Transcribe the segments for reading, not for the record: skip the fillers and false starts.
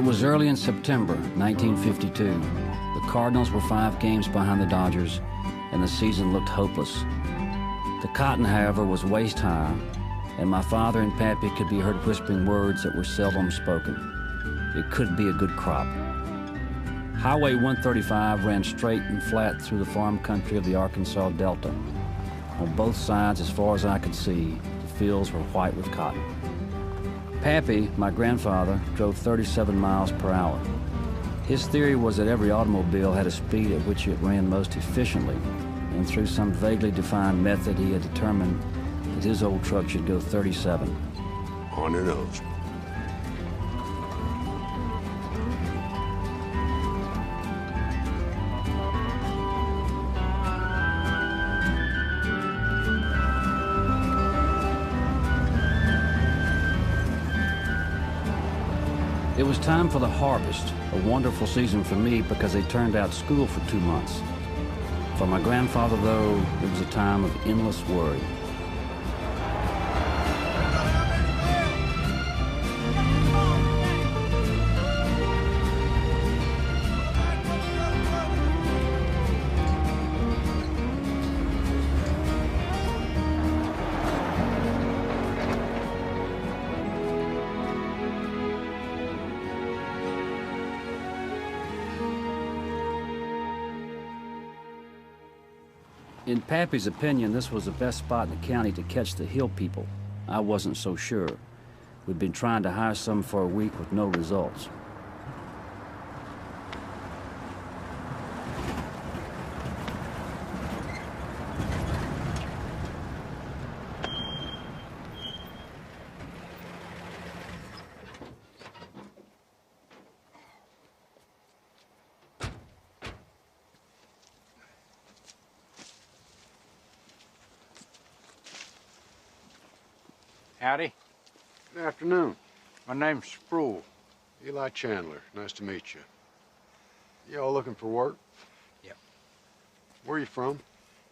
was early in September 1952. The Cardinals were 5 games behind the Dodgers, and the season looked hopeless. The cotton, however, was waist high, and my father and Pappy could be heard whispering words that were seldom spoken. It could be a good crop. Highway 135 ran straight and flat through the farm country of the Arkansas Delta. On both sides, as far as I could see, the fields were white with cotton. Pappy, my grandfather, drove 37 miles per hour. His theory was that every automobile had a speed at which it ran most efficiently, and through some vaguely defined method he had determined that his old truck should go 37. On the nose. It was time for the harvest, a wonderful season for me because they turned out school for 2 months. For my grandfather, though, it was a time of endless worry. In Pappy's opinion, this was the best spot in the county to catch the hill people. I wasn't so sure. We'd been trying to hire some for a week with no results. Howdy. Good afternoon. My name's Sproul. Eli Chandler. Nice to meet you. You all looking for work? Yep. Where are you from?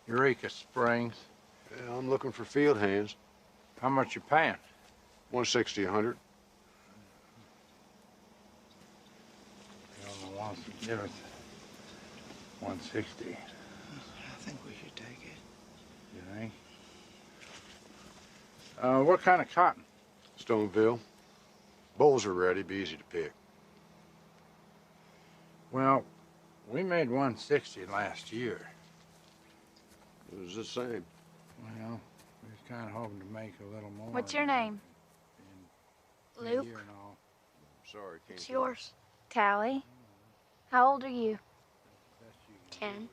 Eureka Springs. Yeah, I'm looking for field hands. How much you paying? 160, 100. You only want to give us 160. I think we should take it. You think? What kind of cotton? Stoneville. Bowls are ready, be easy to pick. Well, we made 160 last year. It was the same. Well, we was kind of hoping to make a little more. What's your name? in a Luke. year and all. Sorry, can't. What's yours? Tally. How old are you? Best you can 10. do.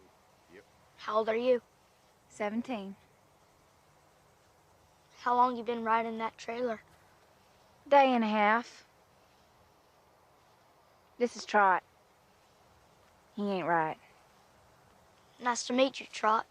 Yep. How old are you? 17. How long you been riding that trailer? Day and a half. This is Trot. He ain't right. Nice to meet you, Trot.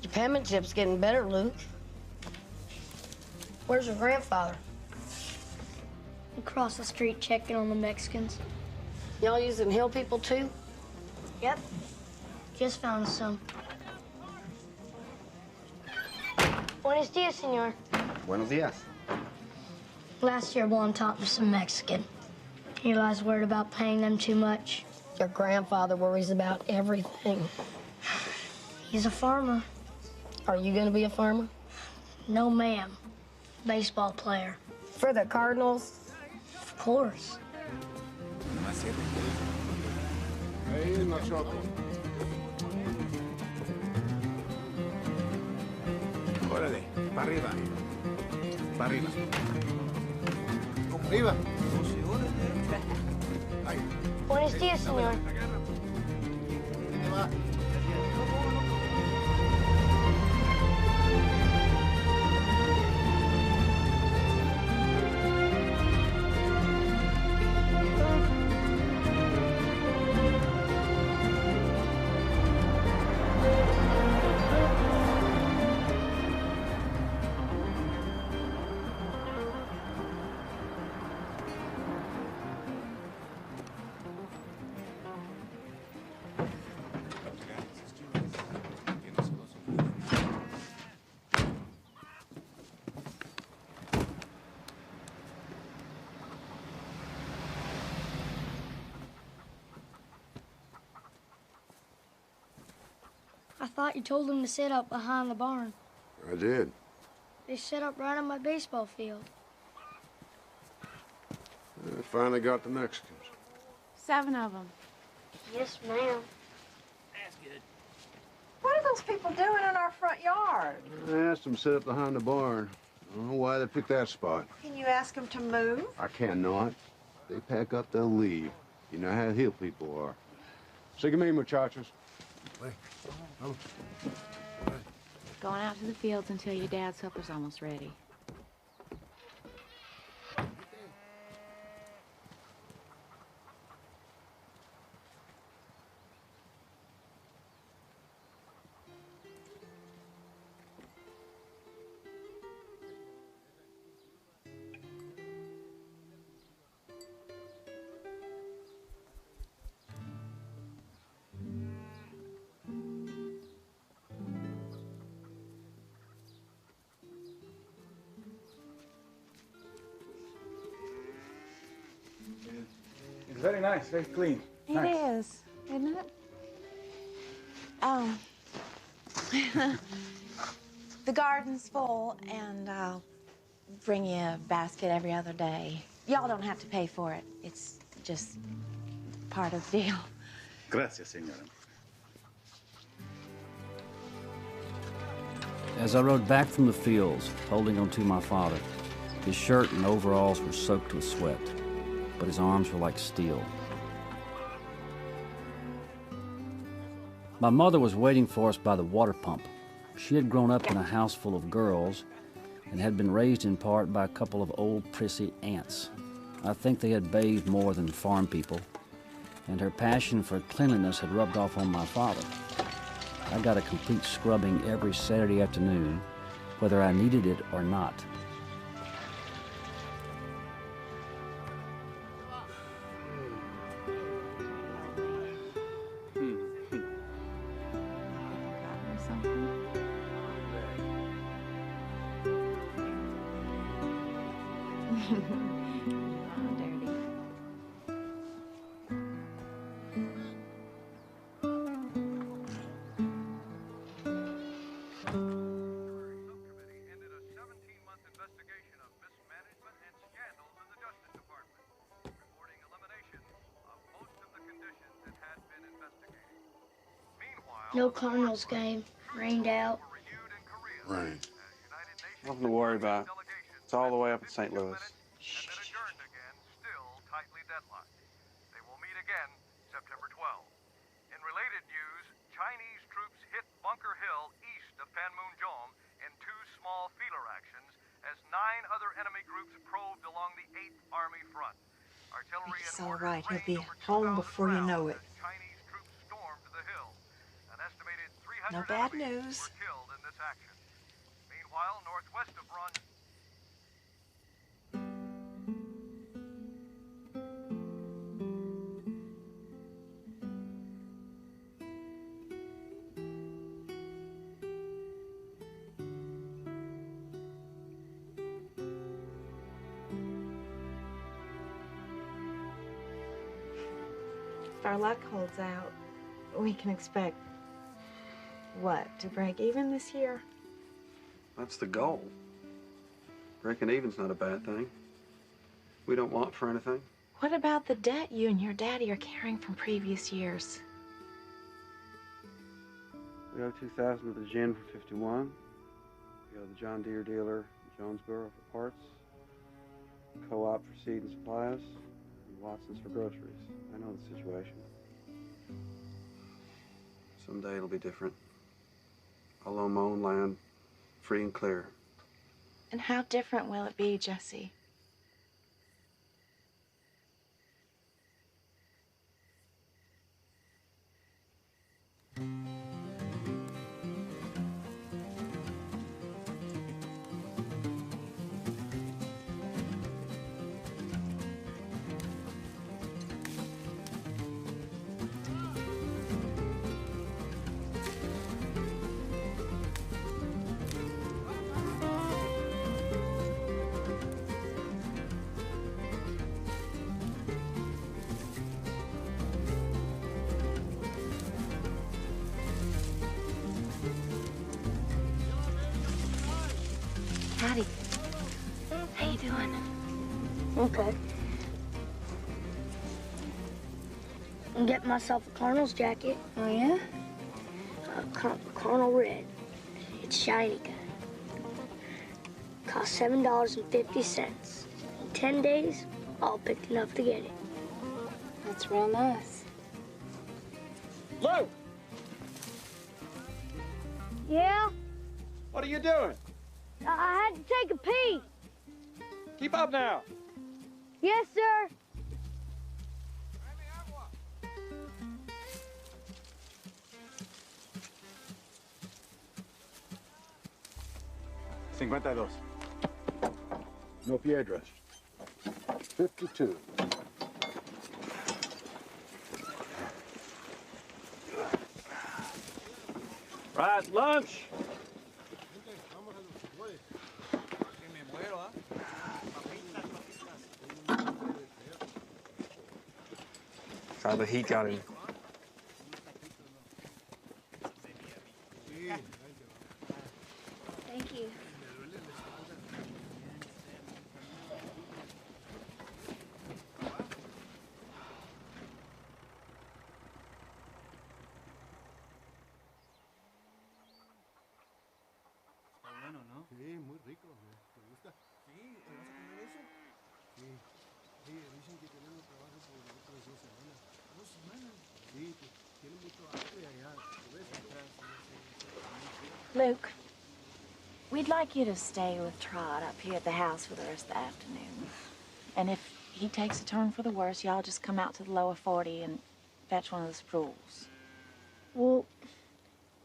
Your penmanship's getting better, Luke. Where's your grandfather? Across the street checking on the Mexicans. Y'all using hill people too? Yep. Just found some. Buenos dias, senor. Buenos dias. Last year, Juan taught me some Mexican. Eli's worried about paying them too much. Your grandfather worries about everything. He's a farmer. Are you gonna be a farmer? No, ma'am. Baseball player. For the Cardinals? Of course. Ahí en nosotros. Órale, para arriba. Para arriba. Arriba. Buenos dias, senor. thought you told them to set up behind the barn. I did. They set up right on my baseball field. I finally got the Mexicans. 7 of them. Yes, ma'am. What are those people doing in our front yard? I asked them to set up behind the barn. I don't know why they picked that spot. Can you ask them to move? I cannot. They pack up, they'll leave. You know how hill people are. Sigue me, muchachos. Going out to the fields until your dad's supper's almost ready. It's very nice, very clean. It is, isn't it? The garden's full, and I'll bring you a basket every other day. Y'all don't have to pay for it. It's just part of the deal. Gracias, señora. As I rode back from the fields, holding on to my father, his shirt and overalls were soaked with sweat, but his arms were like steel. My mother was waiting for us by the water pump. She had grown up in a house full of girls and had been raised in part by a couple of old prissy aunts. I think they had bathed more than farm people, and her passion for cleanliness had rubbed off on my father. I got a complete scrubbing every Saturday afternoon, whether I needed it or not. No Cardinals game. Rained out. Rain. Nothing to worry about. It's all the way up in St. Louis. September 12. In related news, Chinese troops hit Bunker Hill east of Panmunjom in 2 small feeler actions as 9 other enemy groups probed along the 8th Army front. Artillery It's and all mortars right. He'll rained be over home 2,000 before you know rounds it. as Chinese troops stormed the hill. An estimated 300 No bad enemies news. were killed in this action. Meanwhile, northwest of Ron... If our luck holds out, we can expect, what, to break even this year? That's the goal. Breaking even's not a bad thing. We don't want for anything. What about the debt you and your daddy are carrying from previous years? We owe $2,000 to the gin for 51. We owe the John Deere dealer in Jonesboro for parts. Co-op for seed and supplies. And Watson's for groceries. I know the situation. Someday it'll be different. I'll own my own land, free and clear. And how different will it be, Jesse? fine. Okay. I'm getting myself a Cardinals jacket. Oh, yeah? Cardinal red. It's shiny kind. Cost $7.50. In 10 days, all picked enough to get it. That's real nice. Luke! Yeah? What are you doing? I had to take a pee. Keep up now. Yes, sir. 52. No Piedras. 52. Right, lunch. How the heat got him. Thank you. Sí, muy rico. ¿Te gusta? Sí, ¿te vas a comer eso? Sí. Sí, dicen que tenemos trabajo por otras 2 semanas. ¿2 semanas? Sí, que tienen mucho hambre allá. ¿Lo ves? Luke, we'd like you to stay with Trot up here at the house for the rest of the afternoon. And if he takes a turn for the worse, y'all just come out to the lower 40 and fetch one of the spools. Well,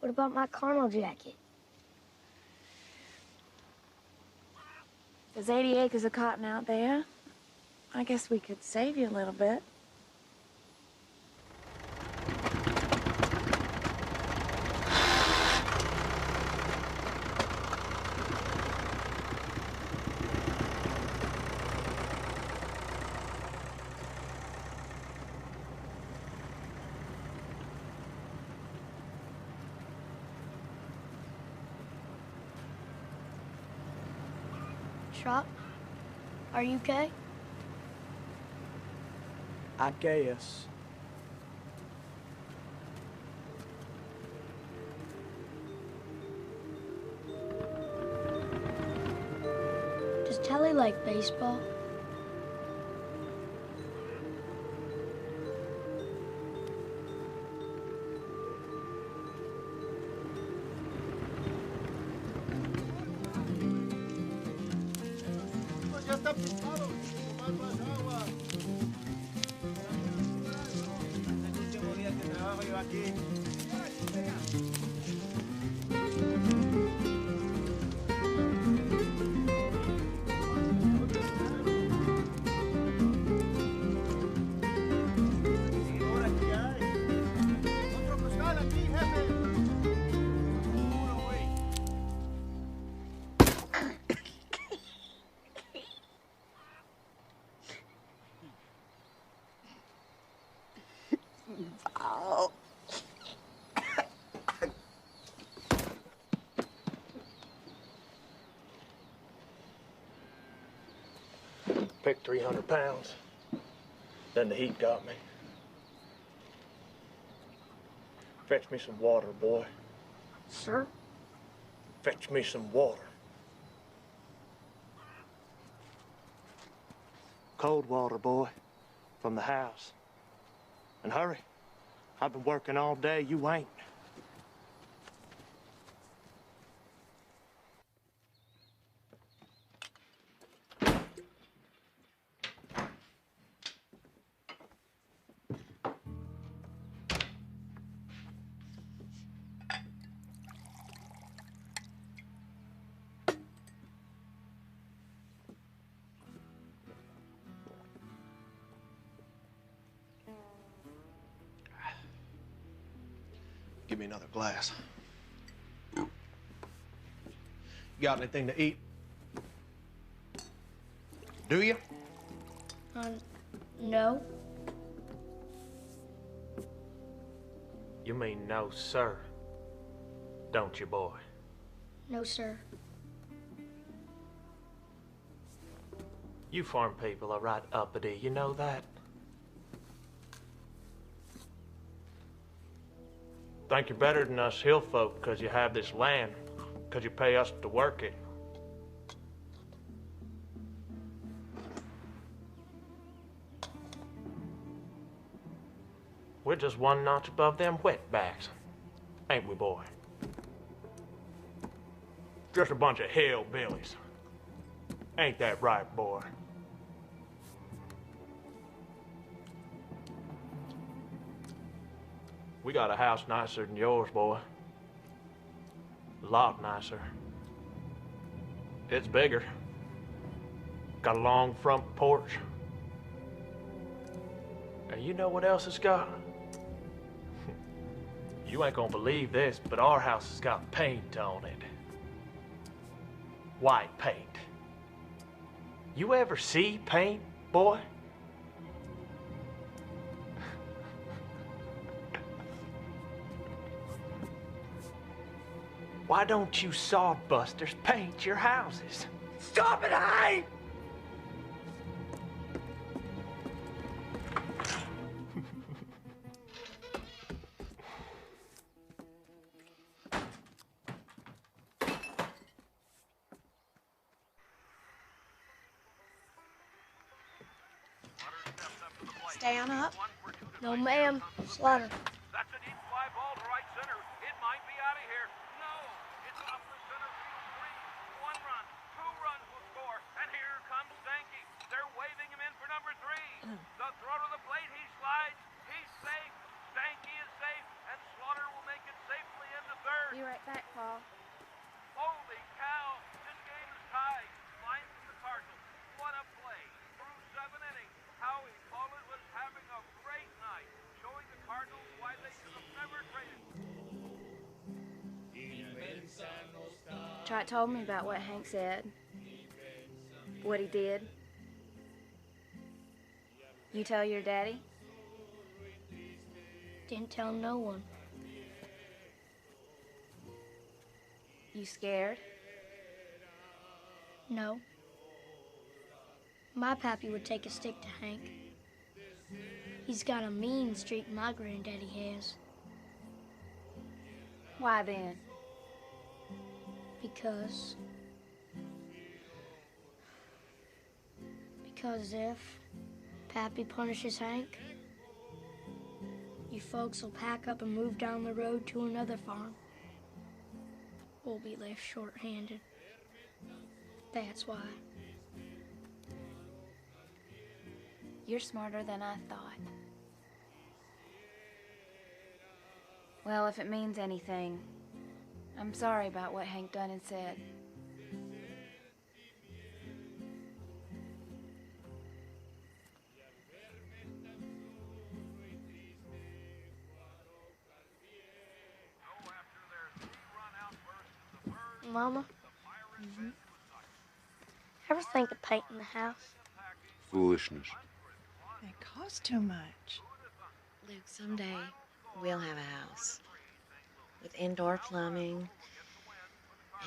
what about my Cardinal jacket? There's 80 acres of cotton out there. I guess we could save you a little bit. Trot, are you okay? I guess. Does Telly like baseball? Ya está picado. Tomar más agua. El último día que trabajo yo aquí. Ahora que hay. Otro costal aquí, jefe. Uno, güey. Picked 300 pounds. Then the heat got me. Fetch me some water, boy. Sir? Fetch me some water. Cold water, boy. From the house. And hurry. I've been working all day. You ain't. Give me another glass. You got anything to eat? Do you? No. You mean no, sir. Don't you, boy? No, sir. You farm people are right uppity, you know that? Think you're better than us hill folk because you have this land, because you pay us to work it. We're just one notch above them wetbacks, ain't we, boy? Just a bunch of hillbillies. Ain't that right, boy? We got a house nicer than yours, boy. A lot nicer. It's bigger. Got a long front porch. And you know what else it's got? You ain't gonna believe this, but our house has got paint on it. White paint. You ever see paint, boy? Why don't you sawbusters paint your houses? Stop it, Hank! Stand up. No, ma'am. Slaughter. That's a deep fly ball to right center. It might be out of here. No, it's up the center field. 3, 1 run, 2 runs will score, and here comes Stanky. They're waving him in for number 3. The throw to the plate, he slides. He's safe. Stanky is safe, and Slaughter will make it safely into third. Be right back, Paul. Holy cow! This game is tied. Line from the Cardinals. What a play! Through 7 innings, Howie Pollard was having a great night, showing the Cardinals why they should have never traded. Trot told me about what Hank said. What he did. You tell your daddy? Didn't tell no one. You scared? No. My pappy would take a stick to Hank. He's got a mean streak my granddaddy has. Why then? Because if Pappy punishes Hank, you folks will pack up and move down the road to another farm. We'll be left short-handed. That's why. You're smarter than I thought. Well, if it means anything, I'm sorry about what Hank done and said. Mama, ever think of painting the house? Foolishness. It costs too much. Luke, someday we'll have a house with indoor plumbing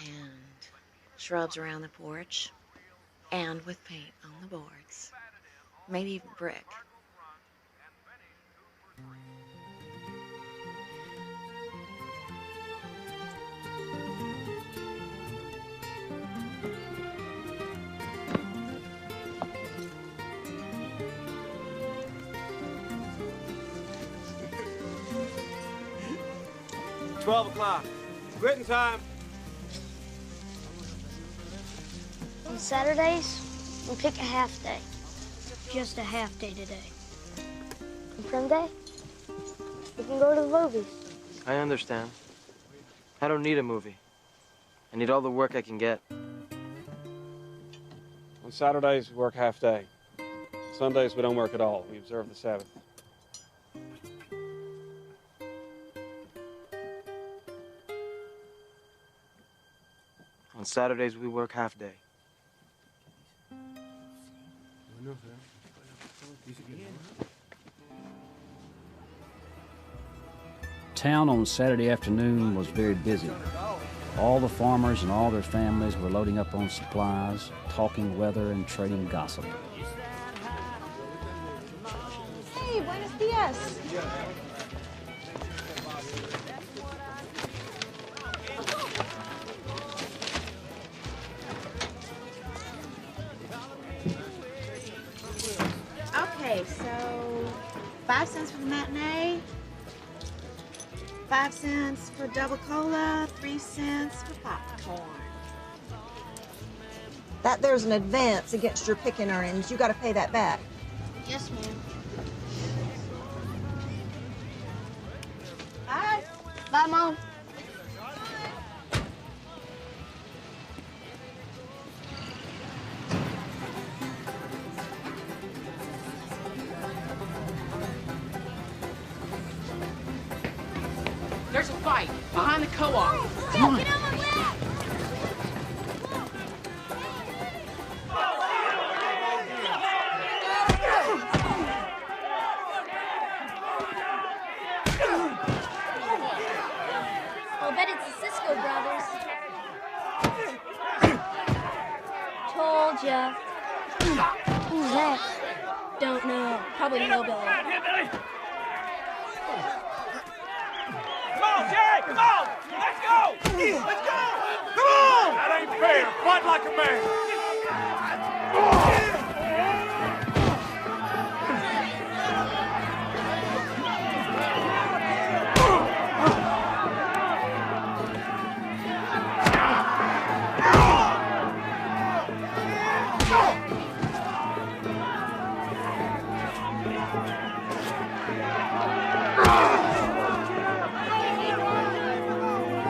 and shrubs around the porch and with paint on the boards. Maybe even brick. $12. Quitting time. On Saturdays, we pick a half day. Just a half day today. On prom day, we can go to the movies. I understand. I don't need a movie. I need all the work I can get. On Saturdays, we work half day. Sundays, we don't work at all. We observe the Sabbath. On Saturdays, we work half day. Town on Saturday afternoon was very busy. All the farmers and all their families were loading up on supplies, talking weather and trading gossip. Hey, buenos dias. Okay, so 5 cents for the matinee, 5 cents for double cola, 3 cents for popcorn. That there's an advance against your picking earnings. You got to pay that back. Yes, ma'am. Bye. Bye, Mom. There's a fight behind the co-op. Come on. Get on my lap. I'll bet it's the Cisco brothers. Told ya. Who's that? Don't know. Probably hillbilly. Come on, Jerry! Come on! Let's go! Let's go! Come on! That ain't fair. Fight like a man.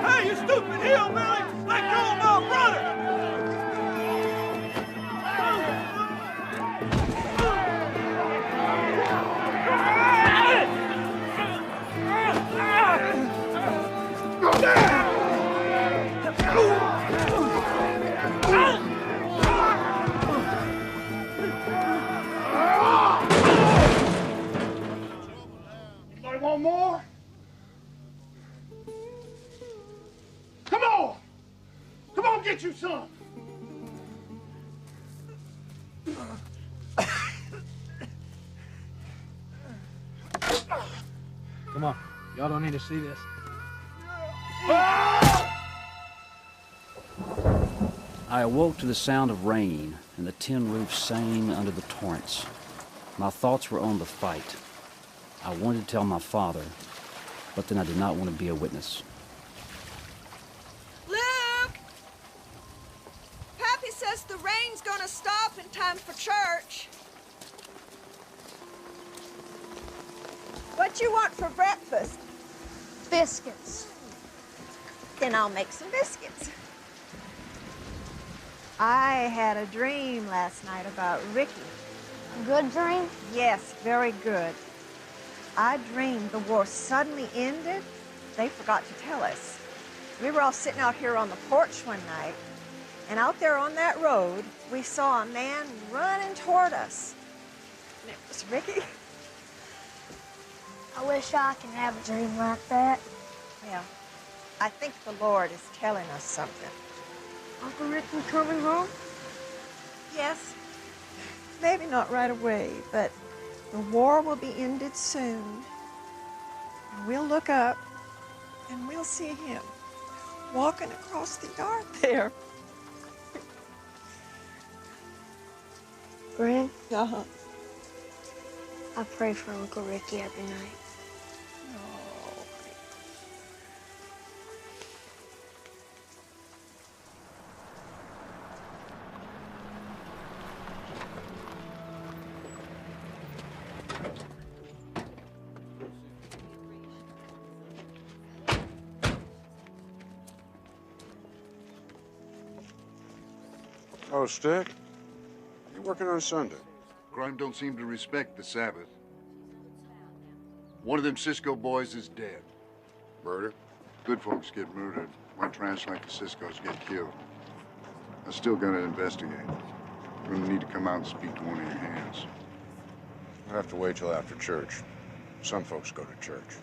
Hey, you stupid hillbilly! Let go of my brother! Anybody want more? Come on! Come on, get you some! Come on. Y'all don't need to see this. I awoke to the sound of rain and the tin roof sang under the torrents. My thoughts were on the fight. I wanted to tell my father, but then I did not want to be a witness. Luke! Pappy says the rain's gonna stop in time for church. What you want for breakfast? Biscuits. Then I'll make some biscuits. I had a dream last night about Ricky. A good dream? Yes, very good. I dreamed the war suddenly ended. They forgot to tell us. We were all sitting out here on the porch one night, and out there on that road, we saw a man running toward us. And it was Ricky. I wish I could have a dream like that. Well, I think the Lord is telling us something. Uncle Ricky coming home? Yes. Maybe not right away, but the war will be ended soon. And we'll look up and we'll see him walking across the yard there. Granny, Uh-huh. I pray for Uncle Ricky every night. Oh, Stick? You working on Sunday? Crime don't seem to respect the Sabbath. One of them Cisco boys is dead. Murder? Good folks get murdered. White trash like the Ciscos get killed. I'm still gonna investigate. You're gonna need to come out and speak to one of your hands. I'll have to wait till after church. Some folks go to church.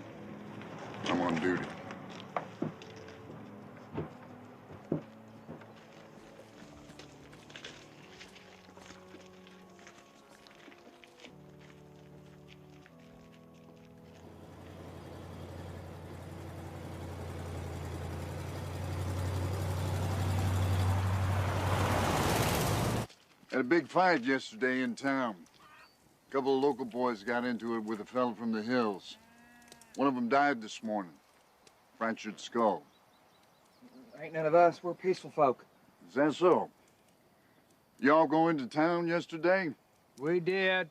I'm on duty. Had a big fight yesterday in town. A couple of local boys got into it with a fella from the hills. One of them died this morning. Fractured skull. Ain't none of us. We're peaceful folk. Is that so? Y'all go into town yesterday? We did.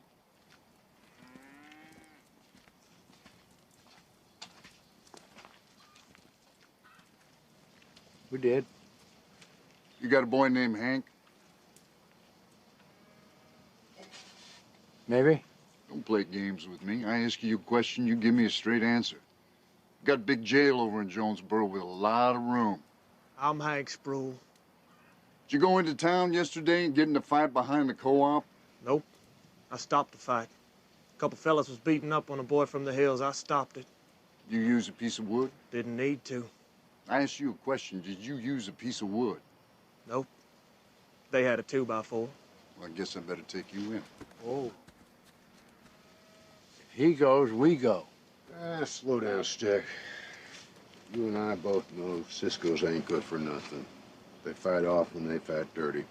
We did. You got a boy named Hank? Maybe. Don't play games with me. I ask you a question, you give me a straight answer. Got a big jail over in Jonesboro with a lot of room. I'm Hank Sproul. Did you go into town yesterday and get in a fight behind the co-op? Nope. I stopped the fight. A couple fellas was beating up on a boy from the hills. I stopped it. You use a piece of wood? Didn't need to. I asked you a question. Did you use a piece of wood? Nope. They had a 2x4. Well, I guess I better take you in. Oh. If he goes, we go. Slow down, Stick. You and I both know Cisco's ain't good for nothing. They fight often, they fight dirty.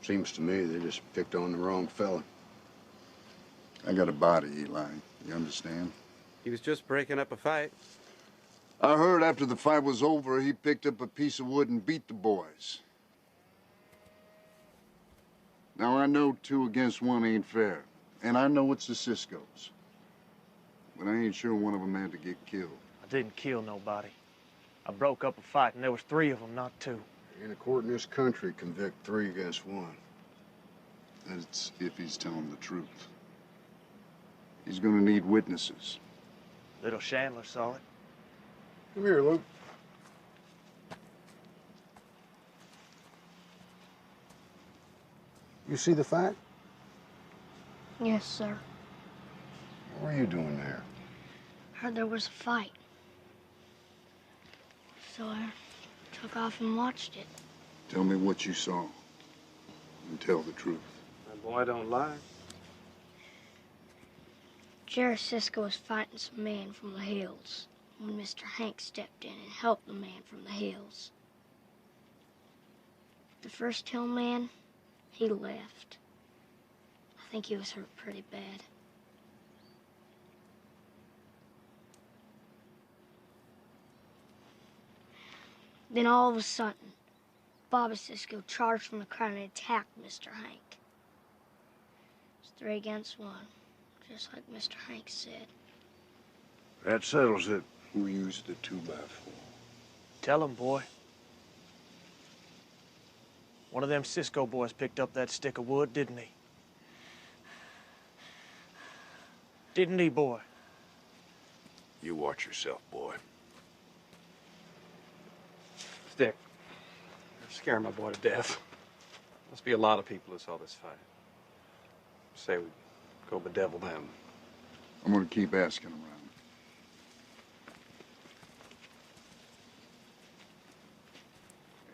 Seems to me they just picked on the wrong fella. I got a body, Eli. You understand? He was just breaking up a fight. I heard after the fight was over, he picked up a piece of wood and beat the boys. Now, I know 2 against 1 ain't fair, and I know it's the Cisco's. But I ain't sure one of them had to get killed. I didn't kill nobody. I broke up a fight, and there was 3 of them, not 2. Ain't a court in this country convict 3 against 1. That's if he's telling the truth. He's gonna need witnesses. Little Chandler saw it. Come here, Luke. You see the fight? Yes, sir. What were you doing there? Heard there was a fight. So I took off and watched it. Tell me what you saw. And tell the truth. My boy don't lie. Jerry Cisco was fighting some man from the hills when Mr. Hank stepped in and helped the man from the hills. The first hill man, he left. I think he was hurt pretty bad. Then all of a sudden, Bobby Cisco charged from the crowd and attacked Mr. Hank. It was 3 against 1, just like Mr. Hank said. That settles it. Who used the 2x4? Tell him, boy. One of them Cisco boys picked up that stick of wood, didn't he? Didn't he, boy? You watch yourself, boy. Stick. You're scaring my boy to death. Must be a lot of people who saw this fight. Say we go bedevil them. I'm gonna keep asking around.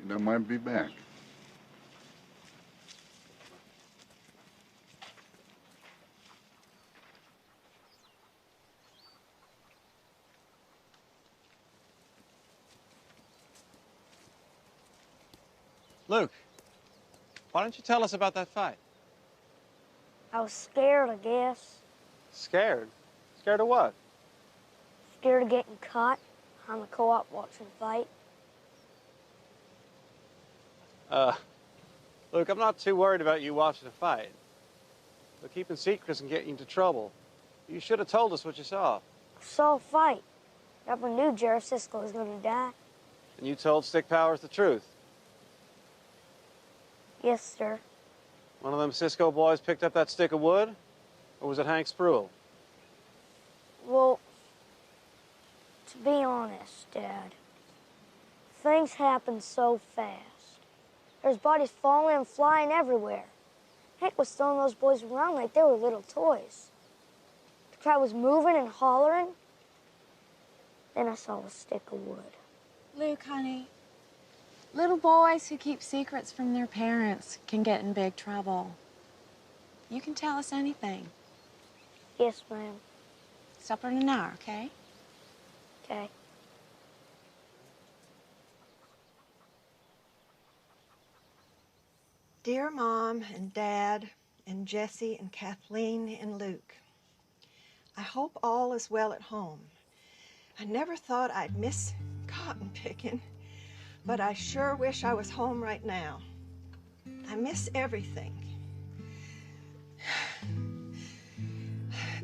And I might be back. Luke, why don't you tell us about that fight? I was scared, I guess. Scared? Scared of what? Scared of getting caught on the co-op watching the fight. Luke, I'm not too worried about you watching a fight. But keeping secrets and getting you into trouble. You should have told us what you saw. I saw a fight. Never knew Jerry Cisco was gonna die. And you told Stick Powers the truth. Yes, sir. One of them Cisco boys picked up that stick of wood? Or was it Hank Sproul? Well, to be honest, Dad, things happen so fast. There's bodies falling and flying everywhere. Hank was throwing those boys around like they were little toys. The crowd was moving and hollering. Then I saw a stick of wood. Luke, honey, little boys who keep secrets from their parents can get in big trouble. You can tell us anything. Yes, ma'am. Supper in an hour, okay? Okay. Dear Mom and Dad and Jesse and Kathleen and Luke, I hope all is well at home. I never thought I'd miss cotton picking, but I sure wish I was home right now. I miss everything.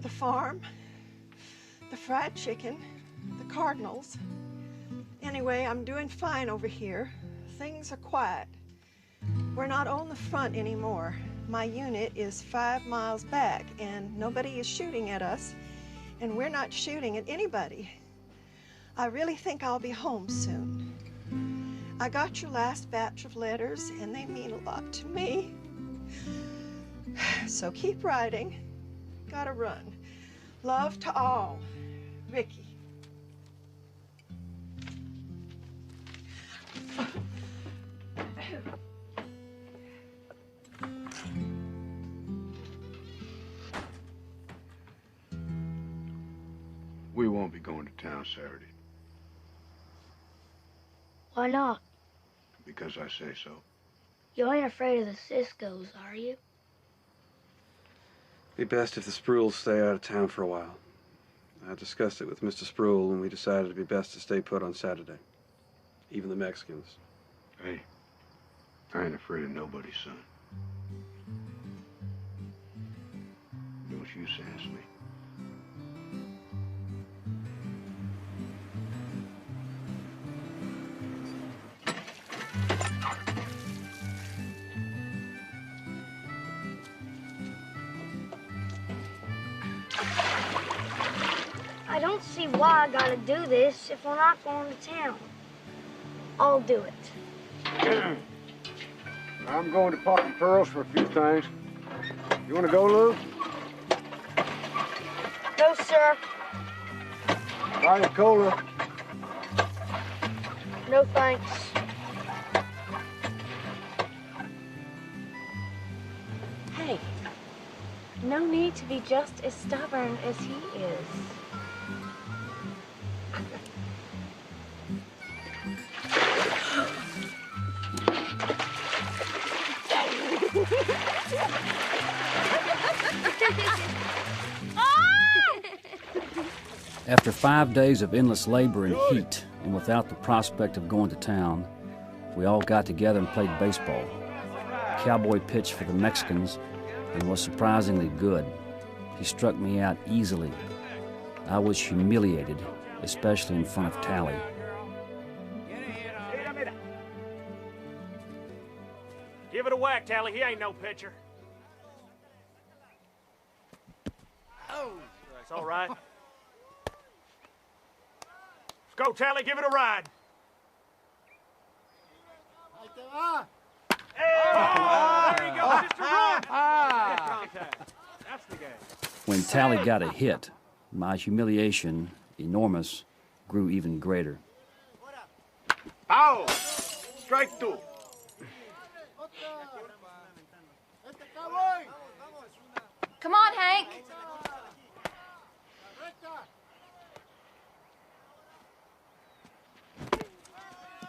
The farm, the fried chicken, the Cardinals. Anyway, I'm doing fine over here. Things are quiet. We're not on the front anymore. My unit is 5 miles back, and nobody is shooting at us, and we're not shooting at anybody. I really think I'll be home soon. I got your last batch of letters, and they mean a lot to me. So keep writing. Gotta run. Love to all. Ricky. We won't be going to town Saturday. Why not? Because I say so. You ain't afraid of the Ciscos, are you? Be best if the Spruills stay out of town for a while. I discussed it with Mr. Spruill, and we decided it'd be best to stay put on Saturday. Even the Mexicans. Hey, I ain't afraid of nobody, son. Don't you sass me. I don't see why I gotta do this if we're not going to town. I'll do it. I'm going to Pop and Pearls for a few things. You want to go, Lou? No, sir. Buy a cola. No thanks. Hey, no need to be just as stubborn as he is. After 5 days of endless labor and heat, and without the prospect of going to town, we all got together and played baseball. Cowboy pitched for the Mexicans and was surprisingly good. He struck me out easily. I was humiliated, especially in front of Tally. Give it a whack, Tally. He ain't no pitcher. Oh, that's all right. Let's go, Tally. Give it a ride. Hey! There you go. Just a run. That's the game. When Tally got a hit, my humiliation, enormous, grew even greater. Foul! Strike two. Come on, Hank.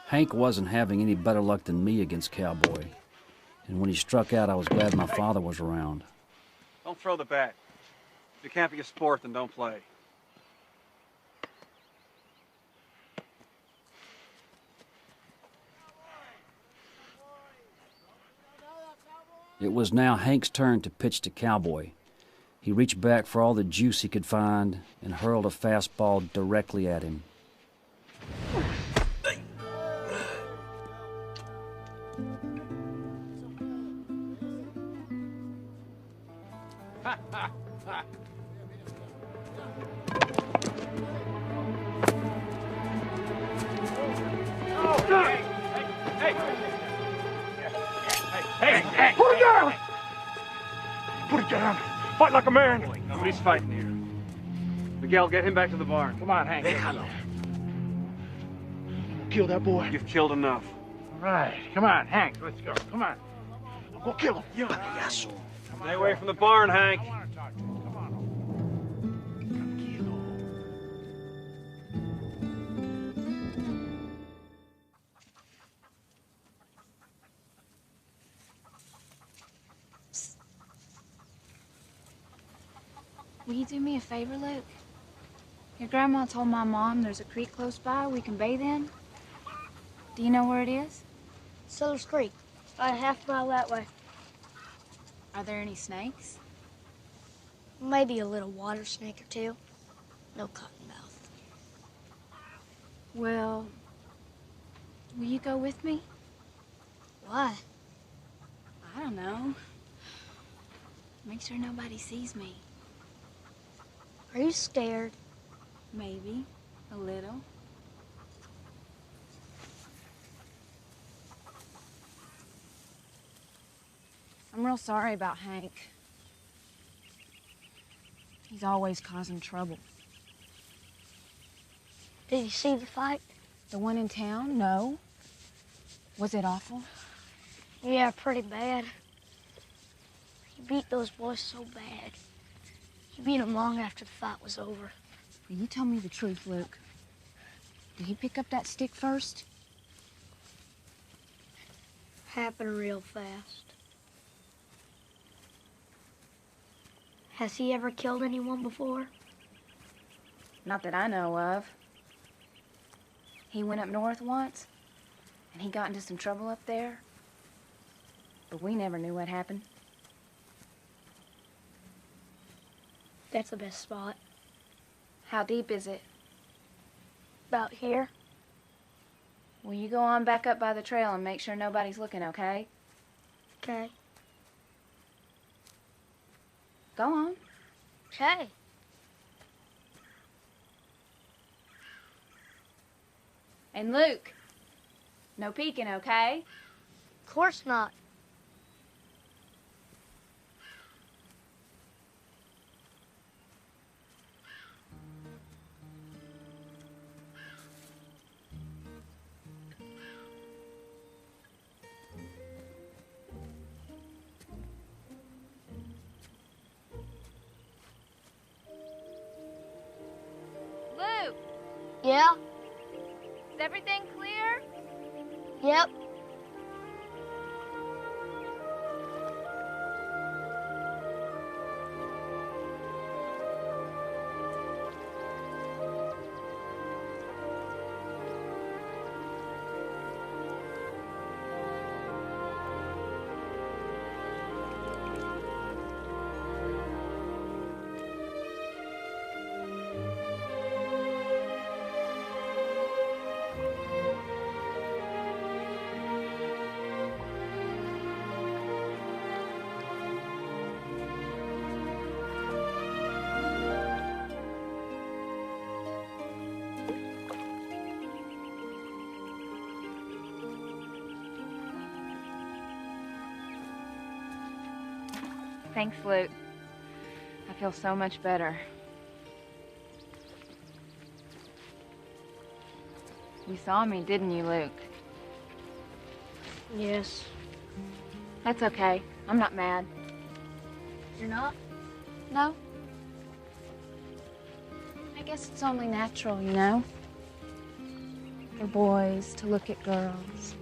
Hank wasn't having any better luck than me against Cowboy, and when he struck out, I was glad my father was around. Don't throw the bat. If you can't be a sport, then don't play. It was now Hank's turn to pitch to Cowboy. He reached back for all the juice he could find and hurled a fastball directly at him. Hey! Put it down! Put it down! Fight like a man! Nobody's fighting here. Miguel, get him back to the barn. Come on, Hank. Kill that boy. You've killed enough. All right. Come on, Hank. Let's go. Come on. Go kill him. Yes. Stay away from the barn, Hank. Will you do me a favor, Luke? Your grandma told my mom there's a creek close by we can bathe in. Do you know where it is? Sellers Creek, about a half-mile that way. Are there any snakes? Maybe a little water snake or two. No cottonmouth. Well, will you go with me? Why? I don't know. Make sure nobody sees me. Are you scared? Maybe. A little. I'm real sorry about Hank. He's always causing trouble. Did you see the fight? The one in town? No. Was it awful? Yeah, pretty bad. He beat those boys so bad. He beat them long after the fight was over. Will you tell me the truth, Luke? Did he pick up that stick first? Happened real fast. Has he ever killed anyone before? Not that I know of. He went up north once, and he got into some trouble up there. But we never knew what happened. That's the best spot. How deep is it? About here. Will you go on back up by the trail and make sure nobody's looking, okay? Okay. Go on. Okay. And Luke, no peeking, okay? Of course not. Luke, Yeah? is everything clear? Yep. Thanks, Luke. I feel so much better. You saw me, didn't you, Luke? Yes. That's okay. I'm not mad. You're not? No. I guess it's only natural, you know? For boys to look at girls.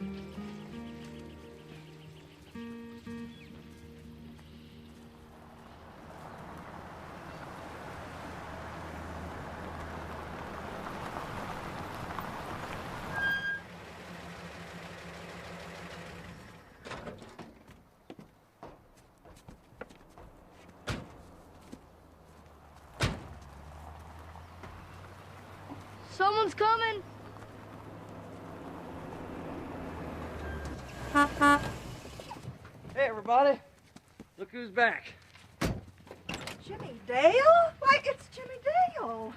Someone's coming. Hey, everybody. Look who's back. Jimmy Dale? Why, it's Jimmy Dale.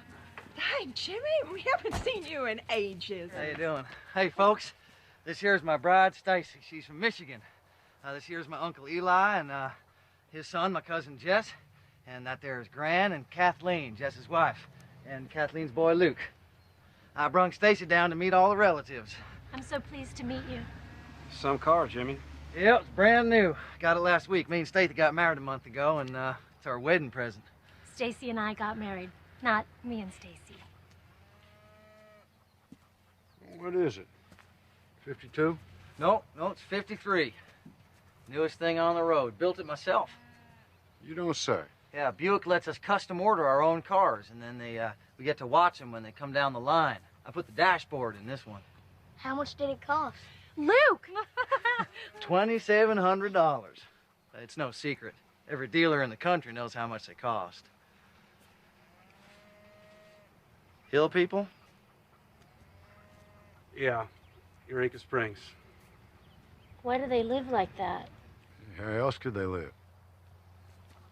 Hi, Jimmy. We haven't seen you in ages. How you doing? Hey, folks. This here's my bride, Stacy. She's from Michigan. This here's my Uncle Eli and his son, my cousin Jess. And that there is Gran and Kathleen, Jess's wife, and Kathleen's boy, Luke. I brung Stacy down to meet all the relatives. I'm so pleased to meet you. Some car, Jimmy. Yep, it's brand new. Got it last week. Me and Stacy got married a month ago, and it's our wedding present. Stacy and I got married, not me and Stacy. What is it? 52? No, it's 53. Newest thing on the road. Built it myself. You don't say. Yeah, Buick lets us custom order our own cars, and then we get to watch them when they come down the line. I put the dashboard in this one. How much did it cost? Luke! $2,700. It's no secret. Every dealer in the country knows how much they cost. Hill people? Yeah, Eureka Springs. Why do they live like that? How else could they live?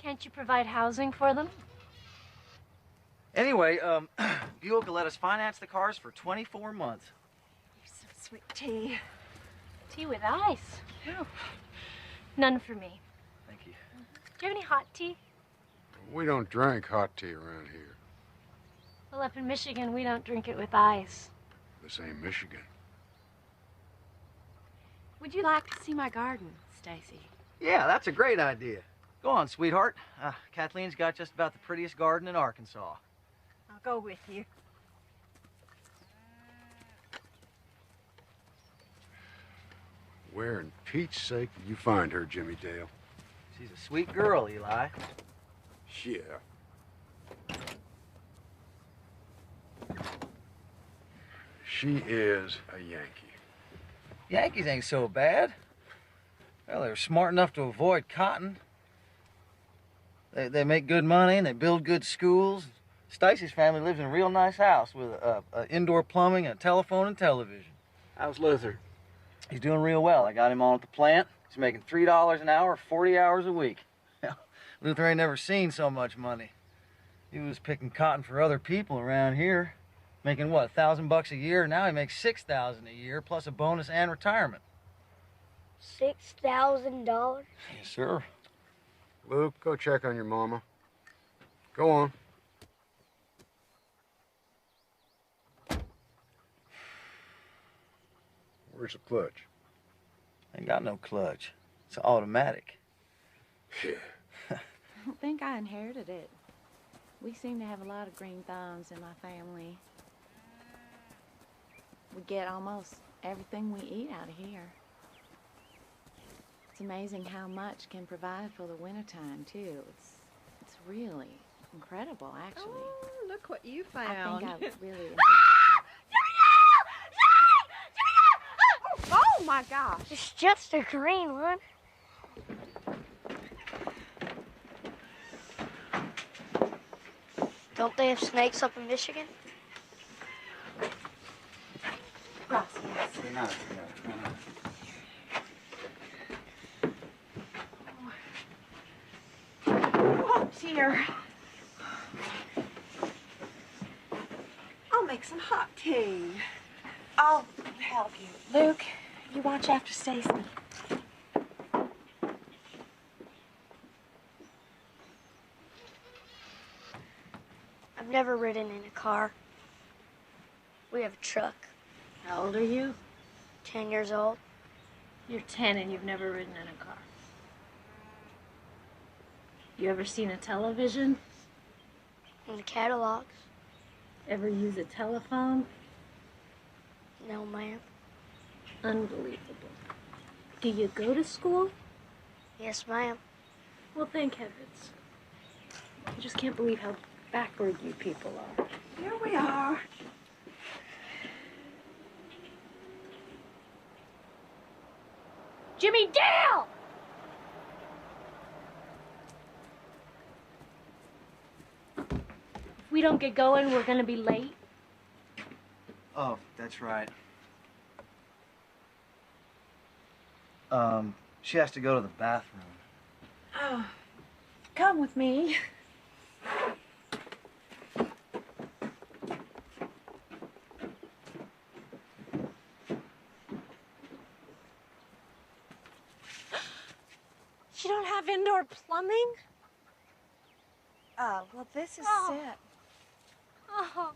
Can't you provide housing for them? Anyway, Buick will let us finance the cars for 24 months. You're so sweet, Tea. Tea with ice? Oh, none for me. Thank you. Do you have any hot tea? We don't drink hot tea around here. Well, up in Michigan, we don't drink it with ice. This ain't Michigan. Would you like to see my garden, Stacy? Yeah, that's a great idea. Go on, sweetheart. Kathleen's got just about the prettiest garden in Arkansas. I'll go with you. Where in Pete's sake did you find her, Jimmy Dale? She's a sweet girl, Eli. Yeah. She is a Yankee. Yankees ain't so bad. Well, they're smart enough to avoid cotton. They make good money and they build good schools. Stacy's family lives in a real nice house with indoor plumbing, a telephone, and television. How's Luther? He's doing real well. I got him on at the plant. He's making $3 an hour, 40 hours a week. Luther ain't never seen so much money. He was picking cotton for other people around here, making what, $1,000 a year? Now he makes $6,000 a year, plus a bonus and retirement. $6,000? Yes, sir. Luke, go check on your mama. Go on. Where's the clutch? Ain't got no clutch. It's automatic. Yeah. I don't think I inherited it. We seem to have a lot of green thumbs in my family. We get almost everything we eat out of here. It's amazing how much can provide for the wintertime, too. It's really incredible, actually. Oh, look what you I found. think I really... Oh, my gosh. It's just a green one. Don't they have snakes up in Michigan? Oh, dear. I'll make some hot tea. I'll help you. Luke, you watch after Stacy. I've never ridden in a car. We have a truck. How old are you? 10 years old. You're 10 and you've never ridden in a car. You ever seen a television? In the catalogs. Ever use a telephone? No, ma'am. Unbelievable. Do you go to school? Yes, ma'am. Well, thank heavens. I just can't believe how backward you people are. Here we are. Jimmy Dale! If we don't get going, we're gonna be late. Oh, that's right. She has to go to the bathroom. Oh, come with me. You don't have indoor plumbing? Well, this is it. Oh.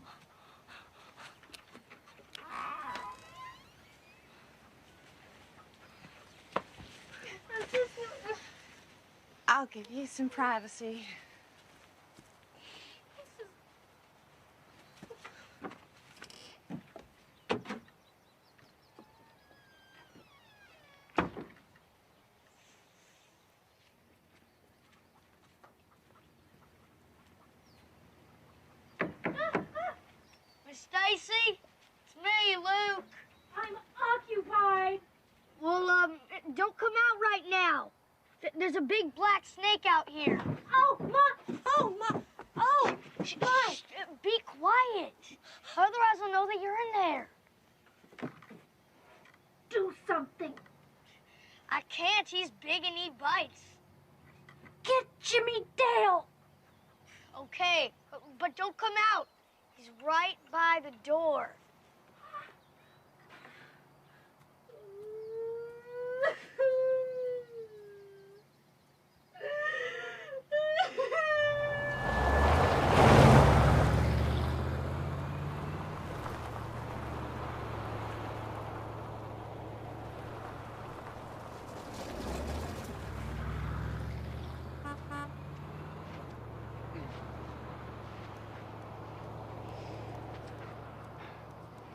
I'll give you some privacy. Stacy. It's me, Luke. I'm occupied. Well, don't come out right now. There's a big black snake out here. Oh, Ma! Oh, Ma! Oh, Ma! Be quiet. Otherwise, I'll know that you're in there. Do something. I can't. He's big and he bites. Get Jimmy Dale. Okay, but don't come out. He's right by the door.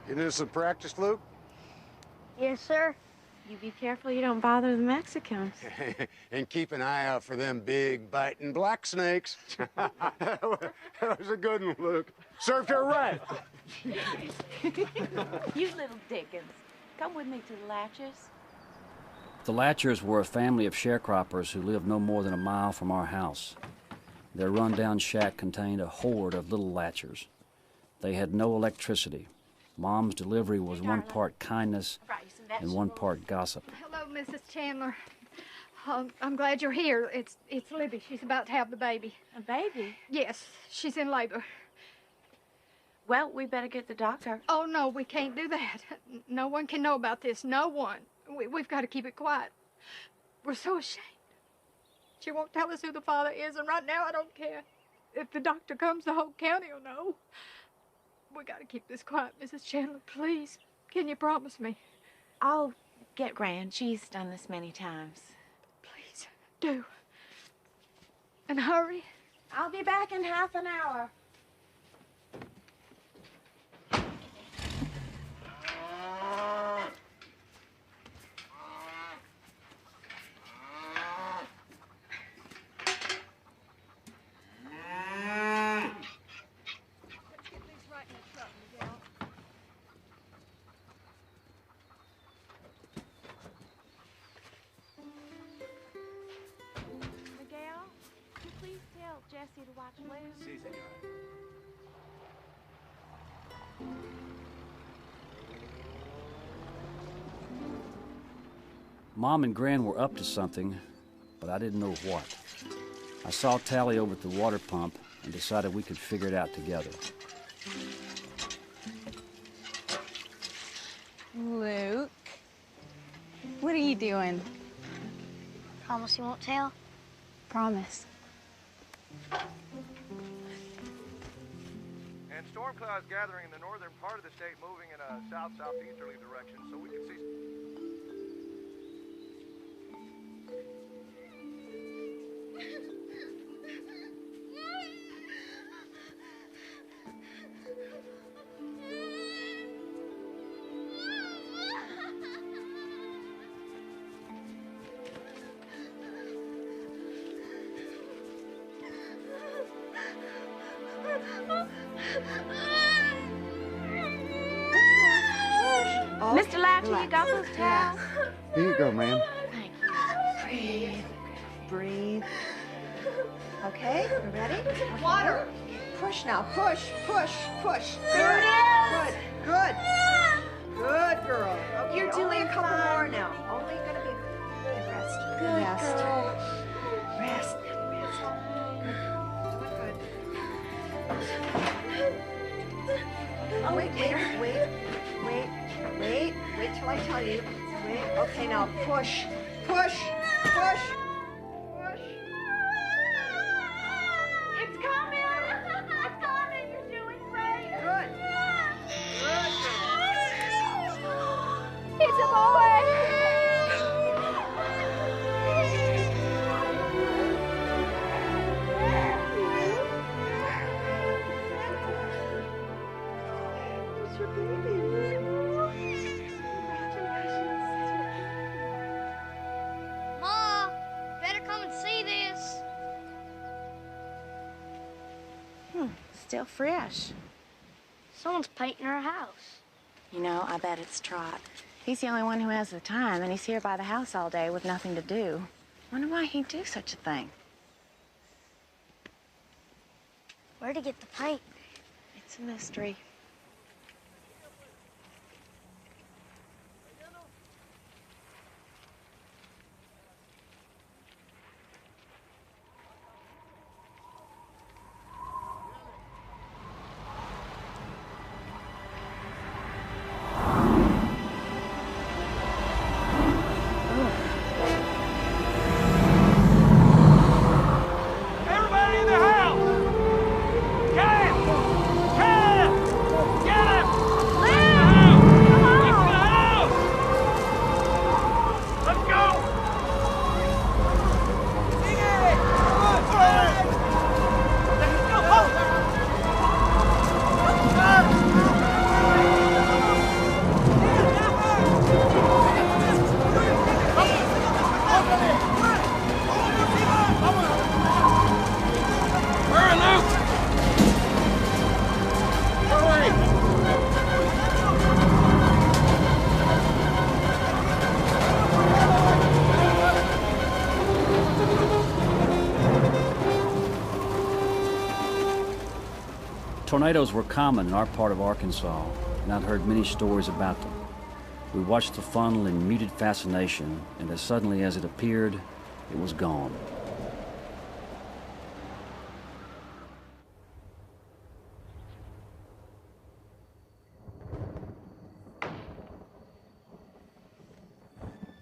You do some practice, Luke? Yes, sir. You be careful you don't bother the Mexicans. And keep an eye out for them big, biting black snakes. That was a good one, Luke. Served her right. You little dickens. Come with me to the Latchers. The Latchers were a family of sharecroppers who lived no more than a mile from our house. Their rundown shack contained a horde of little Latchers. They had no electricity. Mom's delivery was one part kindness and one part gossip. Hello, Mrs. Chandler. I'm glad you're here. It's Libby. She's about to have the baby. A baby? Yes, she's in labor. Well, we better get the doctor. Oh, no, we can't do that. No one can know about this. No one. We've got to keep it quiet. We're so ashamed. She won't tell us who the father is, and right now I don't care. If the doctor comes, the whole county will know. We got to keep this quiet, Mrs. Chandler, please. Can you promise me? I'll get Gran. She's done this many times. Please, do. And hurry. I'll be back in half an hour. Jesse to watch Liz? Sí, señora. Mom and Gran were up to something, but I didn't know what. I saw Tally over at the water pump and decided we could figure it out together. Luke, what are you doing? Promise you won't tell? Promise. And storm clouds gathering in the northern part of the state, moving in a south-southeasterly direction, so we can see... Mr. Latcher, you got those towels? Here you go, ma'am. Thank you. Breathe. Breathe. Okay, you ready? Water. Push now. Push, push, push. There it is. Good, good. Good girl. Okay, You're only doing a couple fine. more now. Only gonna be rest. Good rest. girl. Rest. Rest. Oh, wait till I tell you. Wait, okay, now push, push, push. It's coming! It's coming! You're doing great! Good. It's a boy! It's your baby. Ma, better come and see this. Still fresh. Someone's painting our house. You know, I bet it's Trot. He's the only one who has the time, and he's here by the house all day with nothing to do. Wonder why he'd do such a thing. Where'd he get the paint? It's a mystery. Everybody in the house! Get him! Get him! Get him! Into the house! Let's go! Hurry, Luke! Tornadoes were common in our part of Arkansas, and I'd heard many stories about them. We watched the funnel in muted fascination, and as suddenly as it appeared, it was gone.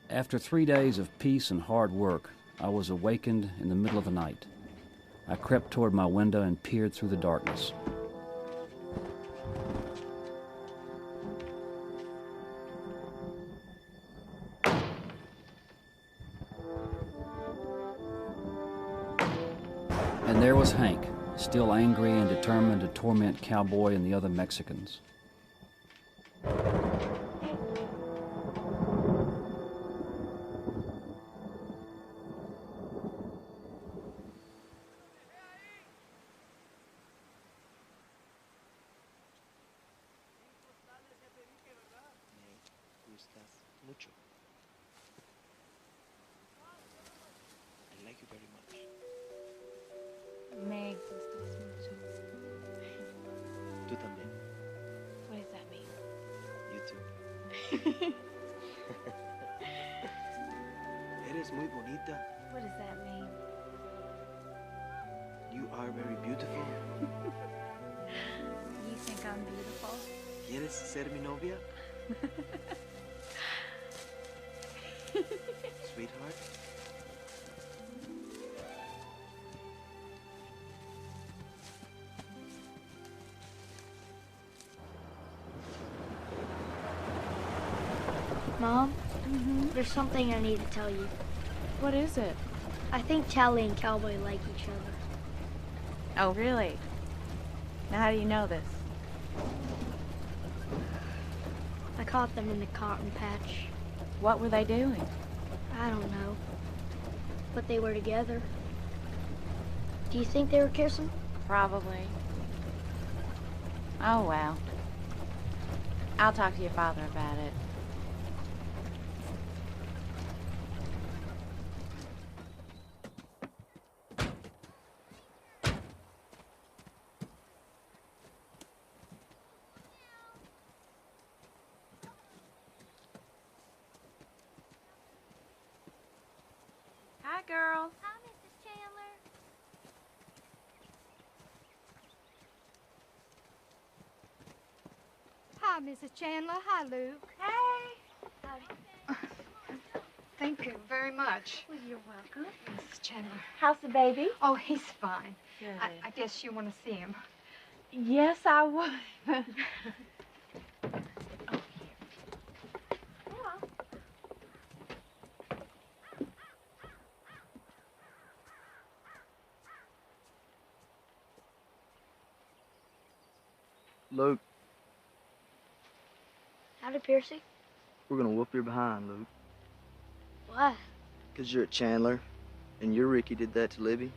After 3 days of peace and hard work, I was awakened in the middle of the night. I crept toward my window and peered through the darkness. And there was Hank, still angry and determined to torment Cowboy and the other Mexicans. Mucho. I like you very much. Me gustas mucho. Tú también. What does that mean? You too. Eres muy bonita. What does that mean? You are very beautiful. You think I'm beautiful? ¿Quieres ser mi novia? Sweetheart? Mom, there's something I need to tell you. What is it? I think Tally and Cowboy like each other. Oh, really? Now, how do you know this? I caught them in the cotton patch. What were they doing? I don't know. But they were together. Do you think they were kissing? Probably. Oh, well. I'll talk to your father about it. Hi, girl. Hi, Mrs. Chandler. Hi, Mrs. Chandler. Hi, Luke. Hey. Thank you very much. Well, you're welcome. Mrs. Chandler. How's the baby? Oh, he's fine. Good. I guess you want to see him. Yes, I would. Luke, Howdy, Piercy. we're gonna whoop your behind, Luke. Why? 'Cause you're a Chandler, and your Ricky did that to Libby.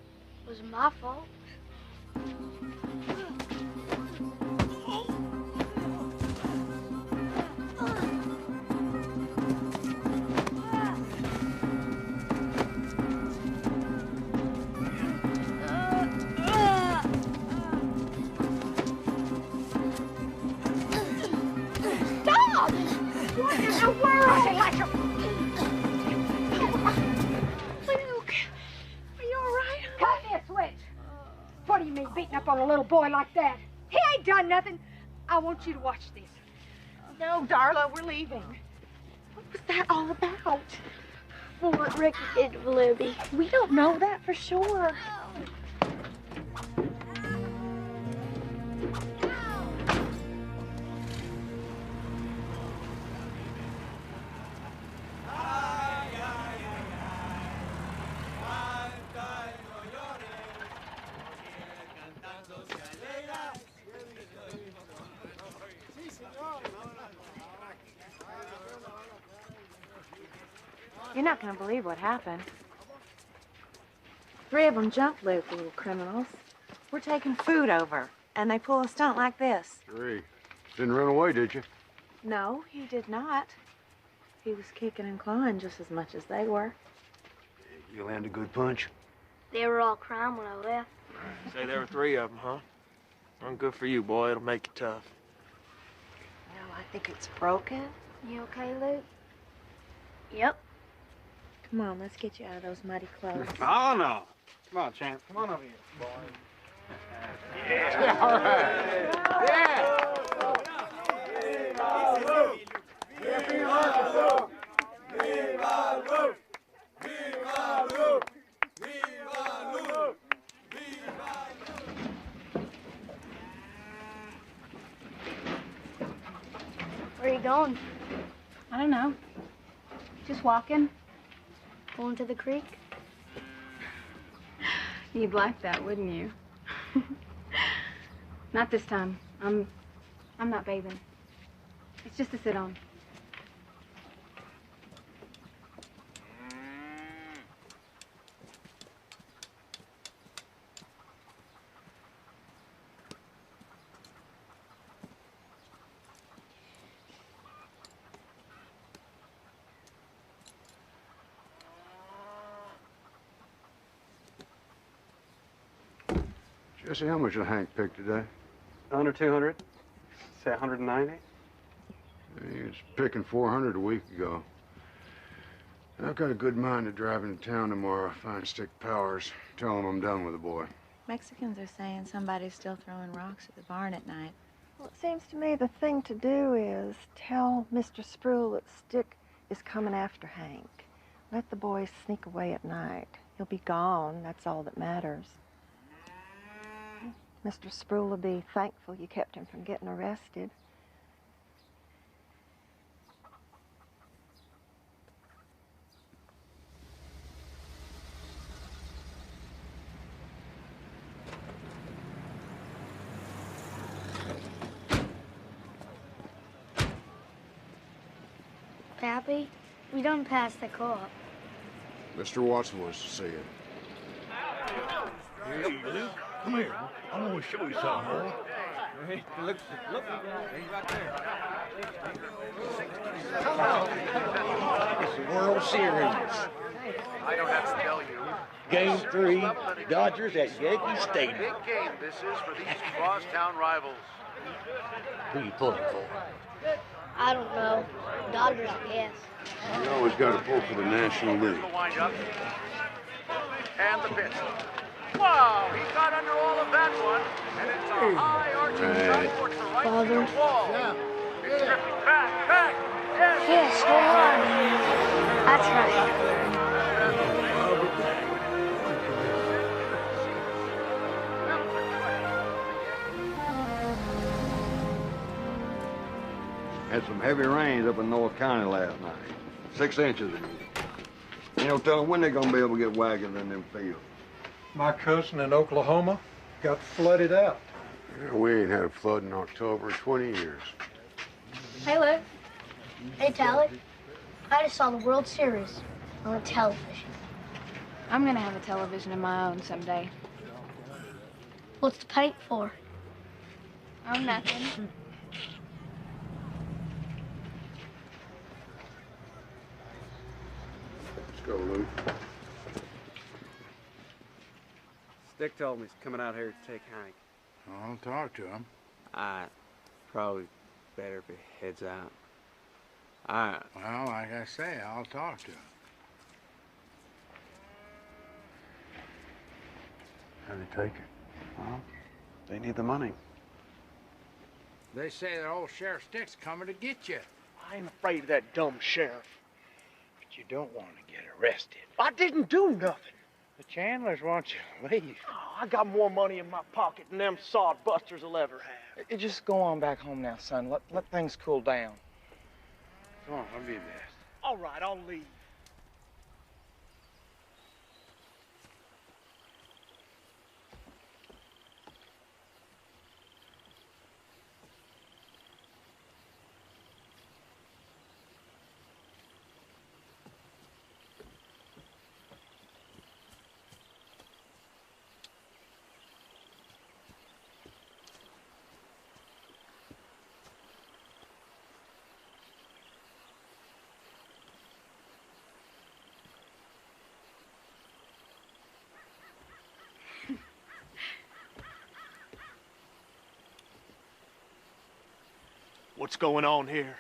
It was my fault. the world? Like a... Luke, are you all right? Cut this switch. What do you mean beating up on a little boy like that? He ain't done nothing. I want you to watch this. No, Darla, we're leaving. What was that all about? What Ricky did to Libby. We don't know that for sure. You're not going to believe what happened. 3 of them jumped Luke, the little criminals. We're taking food over, and they pull a stunt like this. 3. Didn't run away, did you? No, he did not. He was kicking and clawing just as much as they were. You land a good punch? They were all crying when I left. Say there were 3 of them, huh? Well, good for you, boy. It'll make you tough. No, I think it's broken. You okay, Luke? Yep. Come on, let's get you out of those muddy clothes. Oh, no. Come on, champ. Come on over here, boy. Yeah, all right. Yeah. Where are you going? I don't know. Just walking. Going to the creek? You'd like that, wouldn't you? Not this time. I'm not bathing. It's just to sit on. Jesse, how much did Hank pick today? Under 200. Say 190. He was picking 400 a week ago. I've got a good mind to drive into town tomorrow, find Stick Powers, tell him I'm done with the boy. Mexicans are saying somebody's still throwing rocks at the barn at night. Well, it seems to me the thing to do is tell Mr. Sproul that Stick is coming after Hank. Let the boys sneak away at night. He'll be gone. That's all that matters. Mr. Sproul will be thankful you kept him from getting arrested. Pappy, we done passed the co-op. Mr. Watson wants to see you. Hey, Luke, come here. I'm gonna show you something, boy. Hey, look, he's right there. It's the World Series. I don't have to tell you. Game 3, Dodgers at Yankee Stadium. Big game this is for these crosstown rivals. Who you pulling for? I don't know. Dodgers, I guess. You always got to pull for the National League. The windup. And the pitch. Wow, he got under all of that one. And it's a high arching shot towards the right Father. field wall. It's drifting back. Yes, go on. That's right. Had some heavy rains up in North County last night. 6 inches. Ain't no telling when they're gonna be able to get wagons in them fields. My cousin in Oklahoma got flooded out. Yeah, we ain't had a flood in October in 20 years. Hey, Luke. Hey, Tally. I just saw the World Series on television. I'm gonna have a television of my own someday. What's the paint for? Oh, nothing. Let's go, Luke. Stick told me he's coming out here to take Hank. I'll talk to him. Probably better if he heads out. Well, like I say, I'll talk to him. How'd he take it? Well, they need the money. They say that old Sheriff Stick's coming to get you. I ain't afraid of that dumb sheriff. But you don't want to get arrested. I didn't do nothing. The Chandlers want you to leave. Oh, I got more money in my pocket than them sod busters will ever have. Just go on back home now, son. Let things cool down. Come on, I'll be best. All right, I'll leave. What's going on here?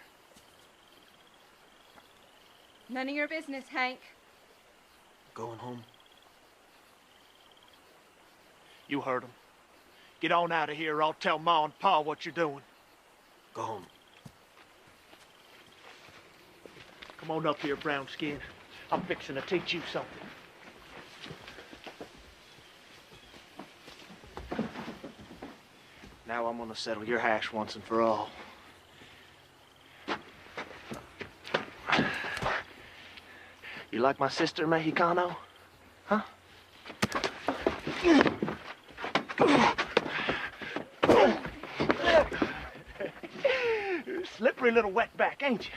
None of your business, Hank. Going home. You heard him. Get on out of here or I'll tell Ma and Pa what you're doing. Go home. Come on up here, brown skin. I'm fixing to teach you something. Now I'm gonna settle your hash once and for all. You like my sister, Mexicano? Huh? Slippery little wetback, ain't you?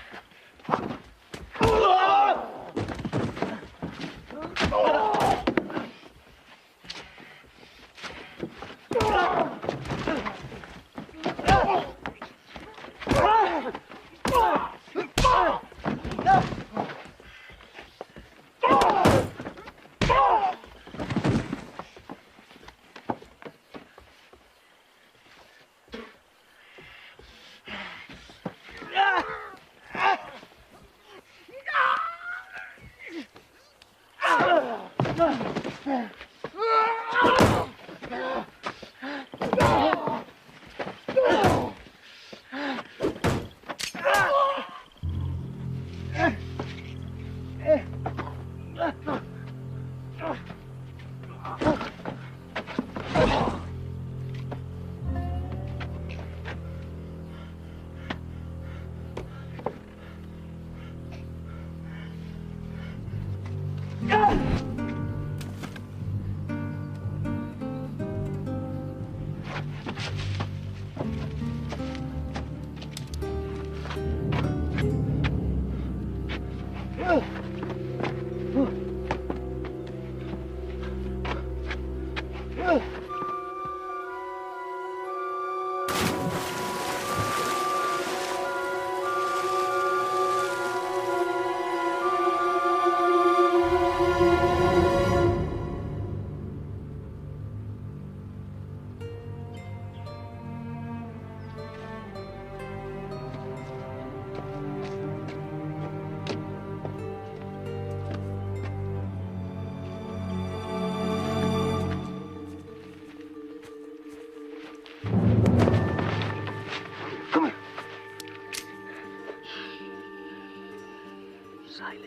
Silence.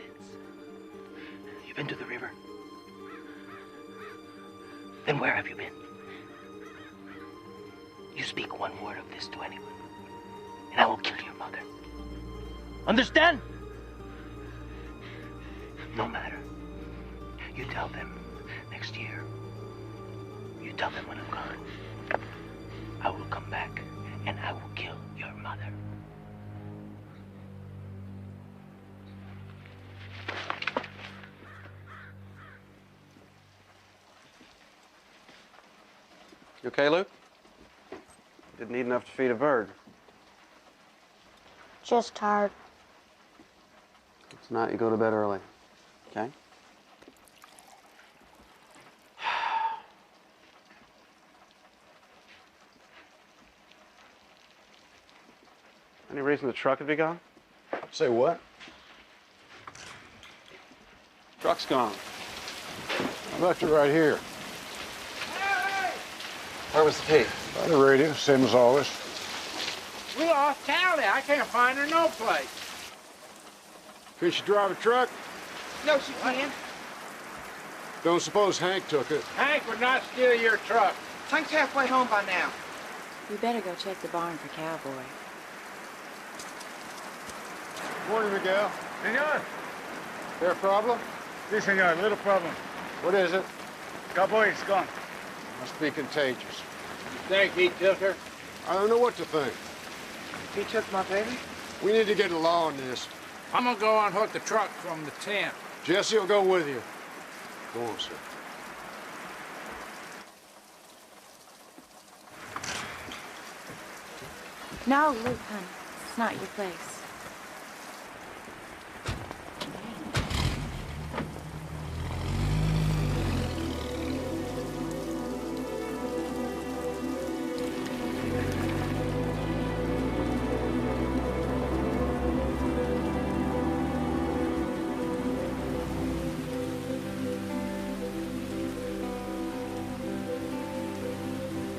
You been to the river? Then where have you been? You speak one word of this to anyone, and I will kill your mother. Understand? No matter. You tell them next year. You tell them when I'm gone. I will come back, and I will kill your mother. You okay, Luke? Didn't eat enough to feed a bird. Just tired. Tonight you go to bed early, okay? Any reason the truck would be gone? Say what? Truck's gone. I left it right here. Where was the key? By the radio, same as always. We lost Tally. I can't find her no place. Can she drive a truck? No, she can't. Don't suppose Hank took it. Hank would not steal your truck. Hank's halfway home by now. We better go check the barn for Cowboy. Morning, Miguel. Senor. There a problem? Si, senor. Little problem. What is it? Cowboy is gone. Must be contagious. You think he took her? I don't know what to think. He took my baby? We need to get a law on this. I'm gonna go unhook the truck from the tent. Jesse will go with you. Go on, sir. No, Luke, honey. It's not your place.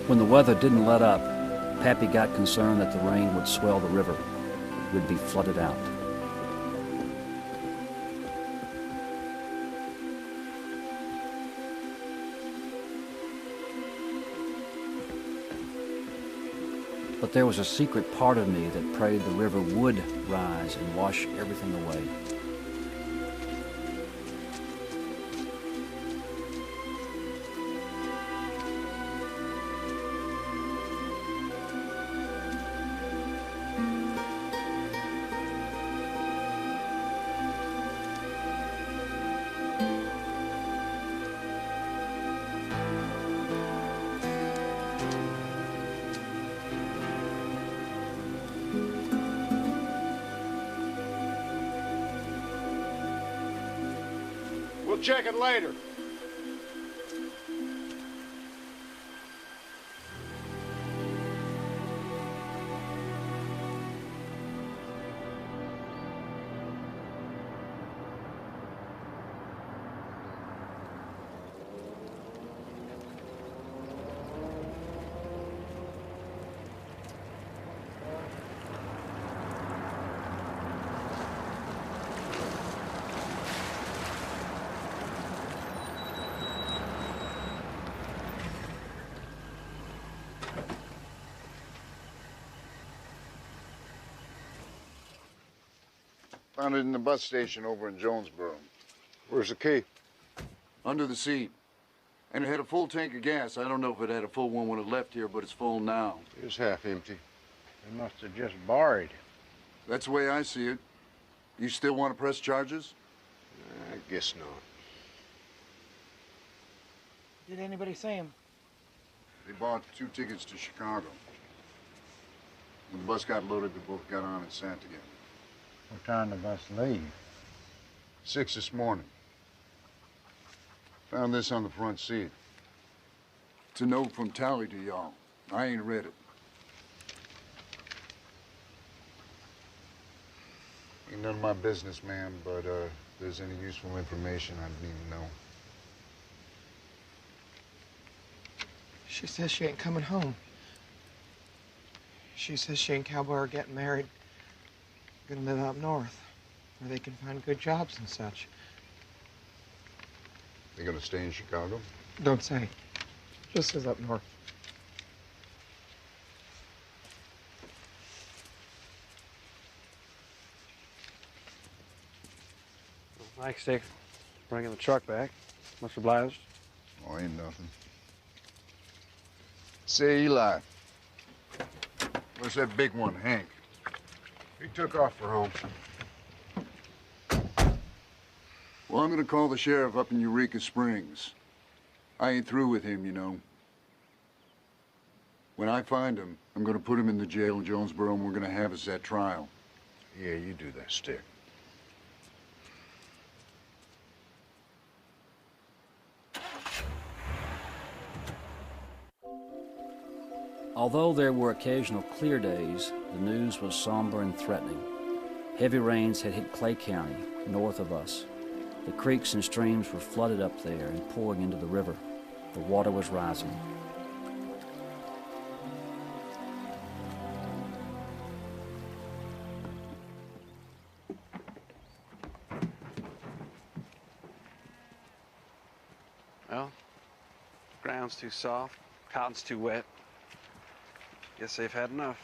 When the weather didn't let up, Pappy got concerned that the rain would swell the river. We'd be flooded out. But there was a secret part of me that prayed the river would rise and wash everything away. We'll check it later. Found it in the bus station over in Jonesboro. Where's the key? Under the seat. And it had a full tank of gas. I don't know if it had a full one when it left here, but it's full now. It's half empty. They must have just borrowed. That's the way I see it. You still want to press charges? I guess not. Did anybody see him? They bought 2 tickets to Chicago. When the bus got loaded, they both got on and sat together. What time did the bus leave? 6 this morning. Found this on the front seat. It's a note from Tally to y'all. I ain't read it. Ain't none of my business, ma'am, but if there's any useful information, I'd need to know. She says she ain't coming home. She says she and Cowboy are getting married. Gonna live up north, where they can find good jobs and such. They gonna stay in Chicago? Don't say. Just says up north. Thanks, Dick. Bringing the truck back. Much obliged. Oh, ain't nothing. Say, Eli. Where's that big one, Hank? He took off for home. Well, I'm gonna call the sheriff up in Eureka Springs. I ain't through with him, you know. When I find him, I'm gonna put him in the jail in Jonesboro, and we're gonna have us that trial. Yeah, you do that, Stick. Although there were occasional clear days, the news was somber and threatening. Heavy rains had hit Clay County, north of us. The creeks and streams were flooded up there and pouring into the river. The water was rising. Well, ground's too soft, cotton's too wet. Guess they've had enough.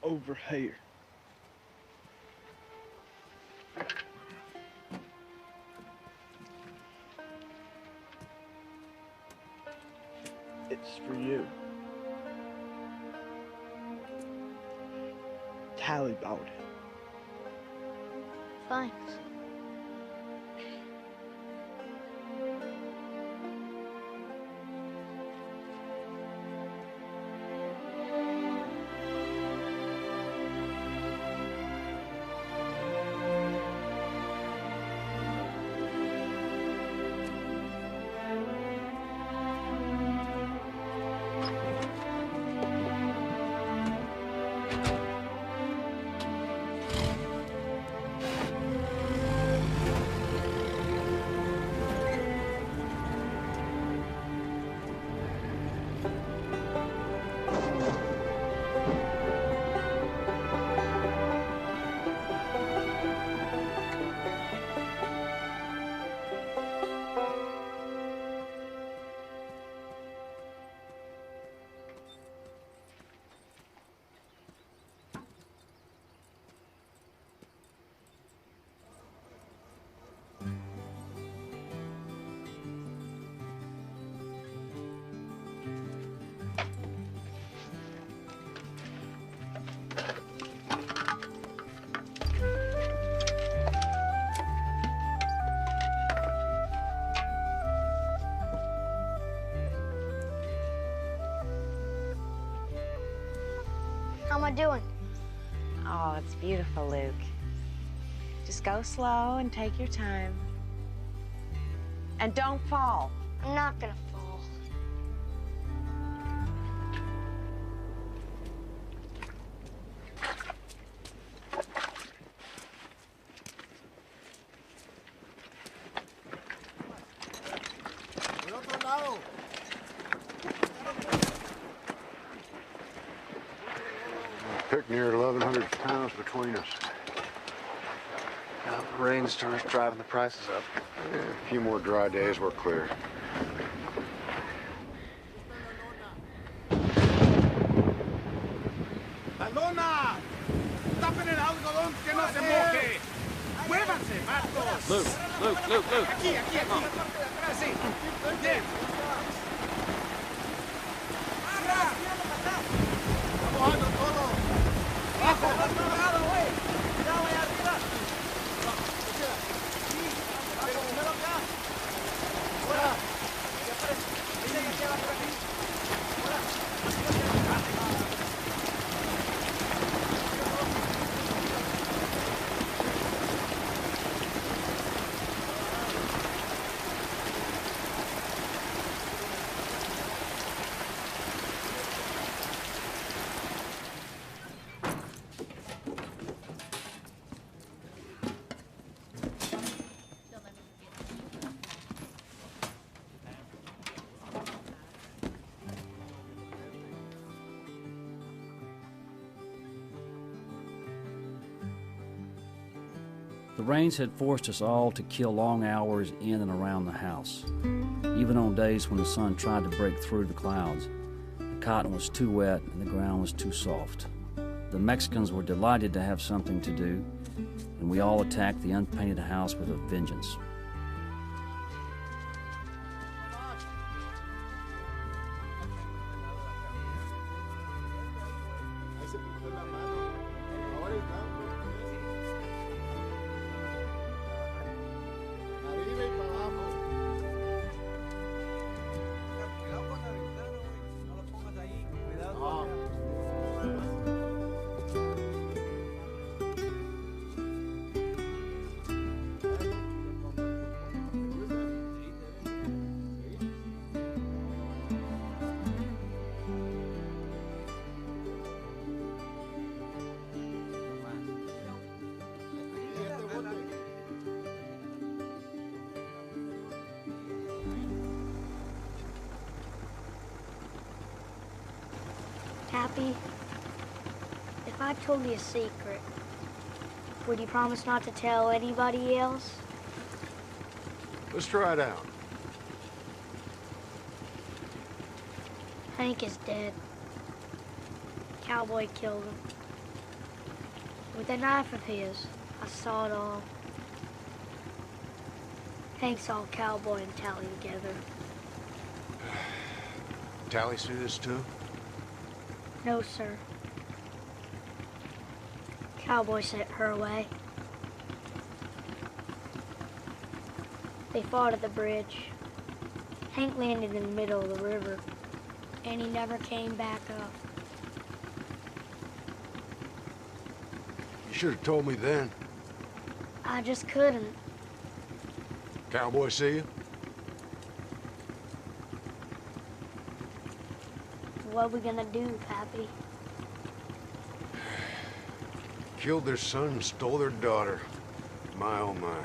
Over here. It's for you. Tally bought it. Thanks. How am I doing? Oh, it's beautiful, Luke. Just go slow and take your time. And don't fall. I'm not gonna fall. Por otro lado. Picked near 1,100 pounds between us. Now, the rain starts driving the prices up. Yeah, a few more dry days, we're clear. ¡La lona! ¡Tapen el algodón que no se moje! ¡Muévanse, vatos! Luke. Aquí. Sí. Bien. ¡Mojando todo! ¡Bajo! ¡Cuidado, güey! ¡Cuidado ahí arriba! Pero primero acá. ¡Fuera! Dice que queda por aquí. The rains had forced us all to kill long hours in and around the house. Even on days when the sun tried to break through the clouds, the cotton was too wet and the ground was too soft. The Mexicans were delighted to have something to do, and we all attacked the unpainted house with a vengeance. Ahí se pintó la mano. Ahora está. Arriba y para abajo. Cuidado con la ventana, güey. No lo pongas ahí. Cuidado. Pappy, if I told you a secret, would you promise not to tell anybody else? Let's try it out. Hank is dead. Cowboy killed him. With a knife of his, I saw it all. Hank saw Cowboy and Tally together. Tally see this too? No, sir. Cowboy sent her away. They fought at the bridge. Hank landed in the middle of the river, and he never came back up. You should have told me then. I just couldn't. Cowboy see you? What are we gonna do, Pappy? Killed their son and stole their daughter. My, oh my.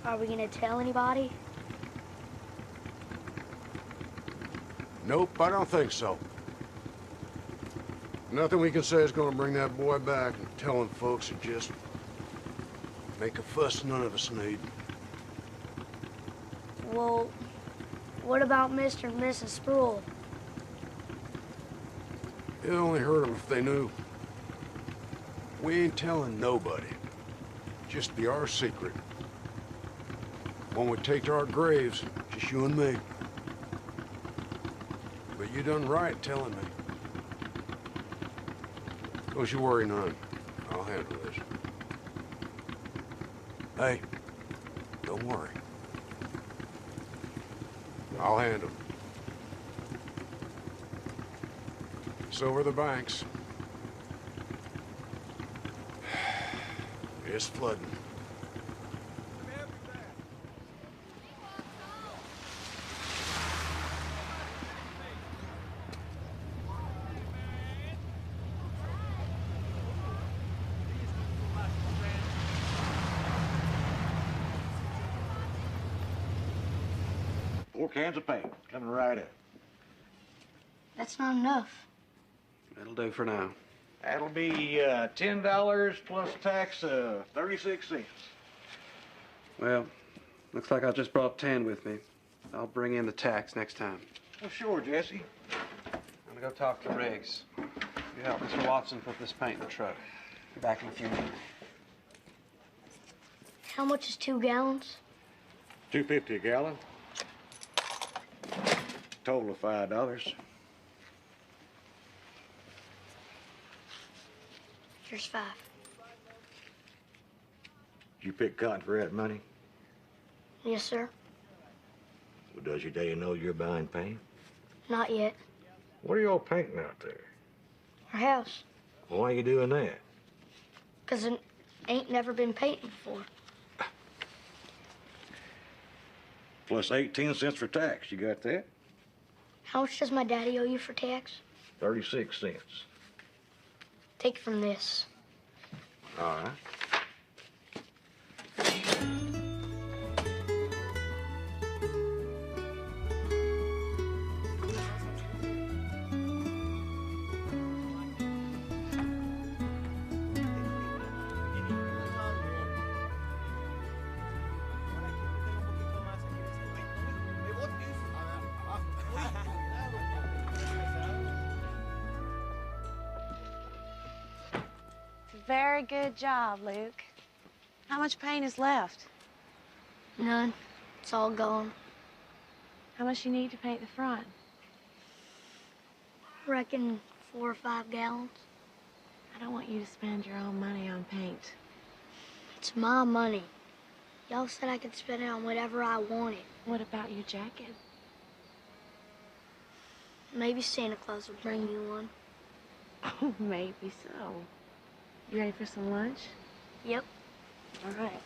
Are we gonna tell anybody? Nope, I don't think so. Nothing we can say is gonna bring that boy back, and telling folks would just make a fuss none of us need. Well, what about Mr. and Mrs. Sproul? It only hurt them if they knew. We ain't telling nobody. Just be our secret. One we take to our graves, just you and me. But you done right telling me. Don't you worry none. I'll handle this. Hey, don't worry. I'll handle it. So are the banks. It's flooding. Four cans of paint, coming right up. That's not enough. That'll do for now. That'll be $10 plus tax, 36 cents. Well, looks like I just brought 10 with me. I'll bring in the tax next time. Well, sure, Jesse. I'm gonna go talk to Riggs. You help Mr. Watson put this paint in the truck. Be back in a few minutes. How much is 2 gallons? $2.50 a gallon. Total of $5. Here's 5. Did you pick cotton for that money? Yes, sir. Well, does your daddy know you're buying paint? Not yet. What are y'all painting out there? Our house. Why are you doing that? 'Cause it ain't never been painted before. Plus 18 cents for tax. You got that? How much does my daddy owe you for tax? 36 cents. Take from this. All right. Very good job, Luke. How much paint is left? None. It's all gone. How much you need to paint the front? I reckon 4 or 5 gallons. I don't want you to spend your own money on paint. It's my money. Y'all said I could spend it on whatever I wanted. What about your jacket? Maybe Santa Claus will bring you one. Oh, maybe so. You ready for some lunch? Yep. All right.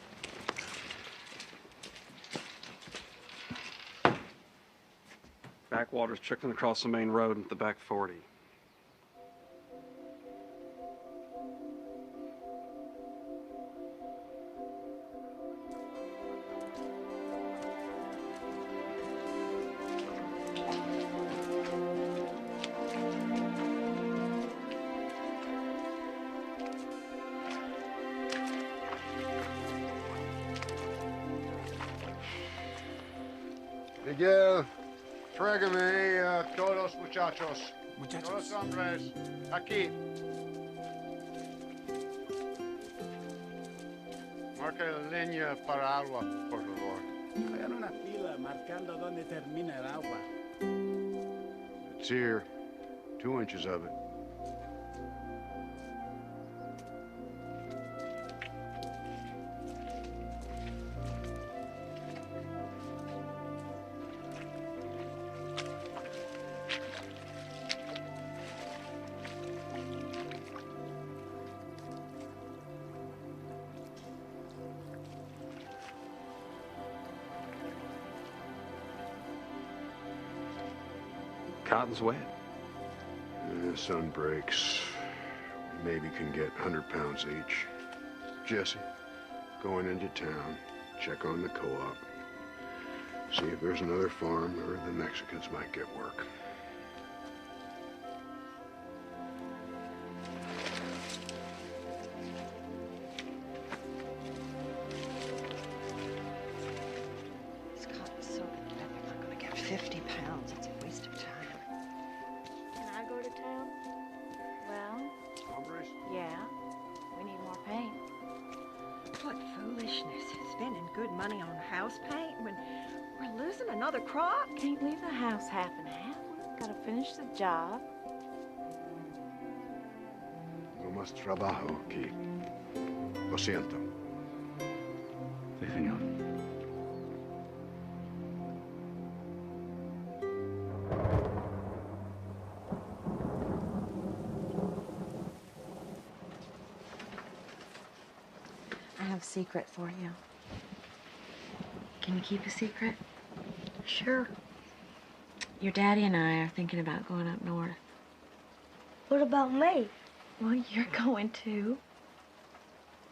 Backwater's trickling across the main road into the back 40. Miguel, tráigame todos muchachos. Todos hombres. Aquí. Marca la línea para agua, por favor. Hagan una fila marcando dónde termina el agua. It's here. 2 inches of it. Cotton's wet. The sun breaks. Maybe can get 100 pounds each. Jesse, going into town, check on the co-op. See if there's another farm or the Mexicans might get work. This cotton's so good, I'm not going to get 50 pounds. It's a waste of time. Can I go to town? Well, Hombres? yeah. We need more paint. What foolishness. Spending good money on house paint when we're losing another crop. Can't leave the house half and half. We've got to finish the job. No más trabajo aquí. Lo siento. Sí, señor. I have a secret for you. Can you keep a secret? Sure. Your daddy and I are thinking about going up north. What about me? Well, you're going too.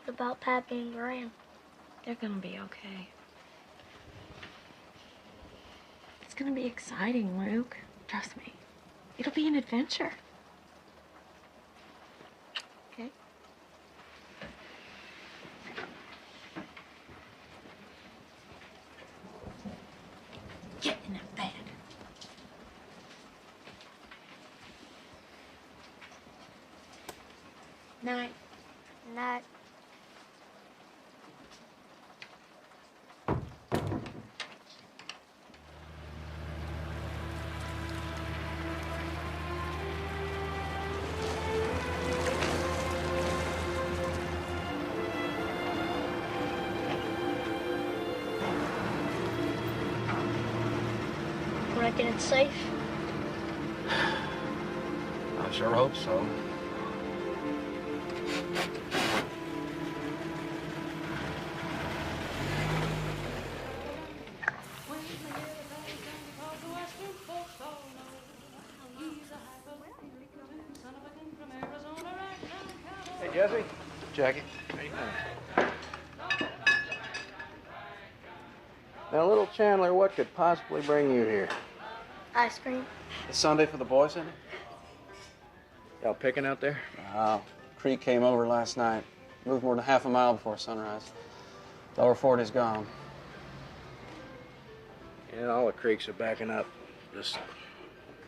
What about Pappy and Gran? They're gonna be okay. It's gonna be exciting, Luke. Trust me. It'll be an adventure. Okay? Get in that bed. Night. Night. Reckon it's safe? I sure hope so. Hey, Jesse. Jackie. How you doing? Now, little Chandler, what could possibly bring you here? Ice cream. It's Sunday for the boys, isn't it? Y'all picking out there? Creek came over last night. Moved more than half a mile before sunrise. Lower 40's gone. Yeah, all the creeks are backing up. Just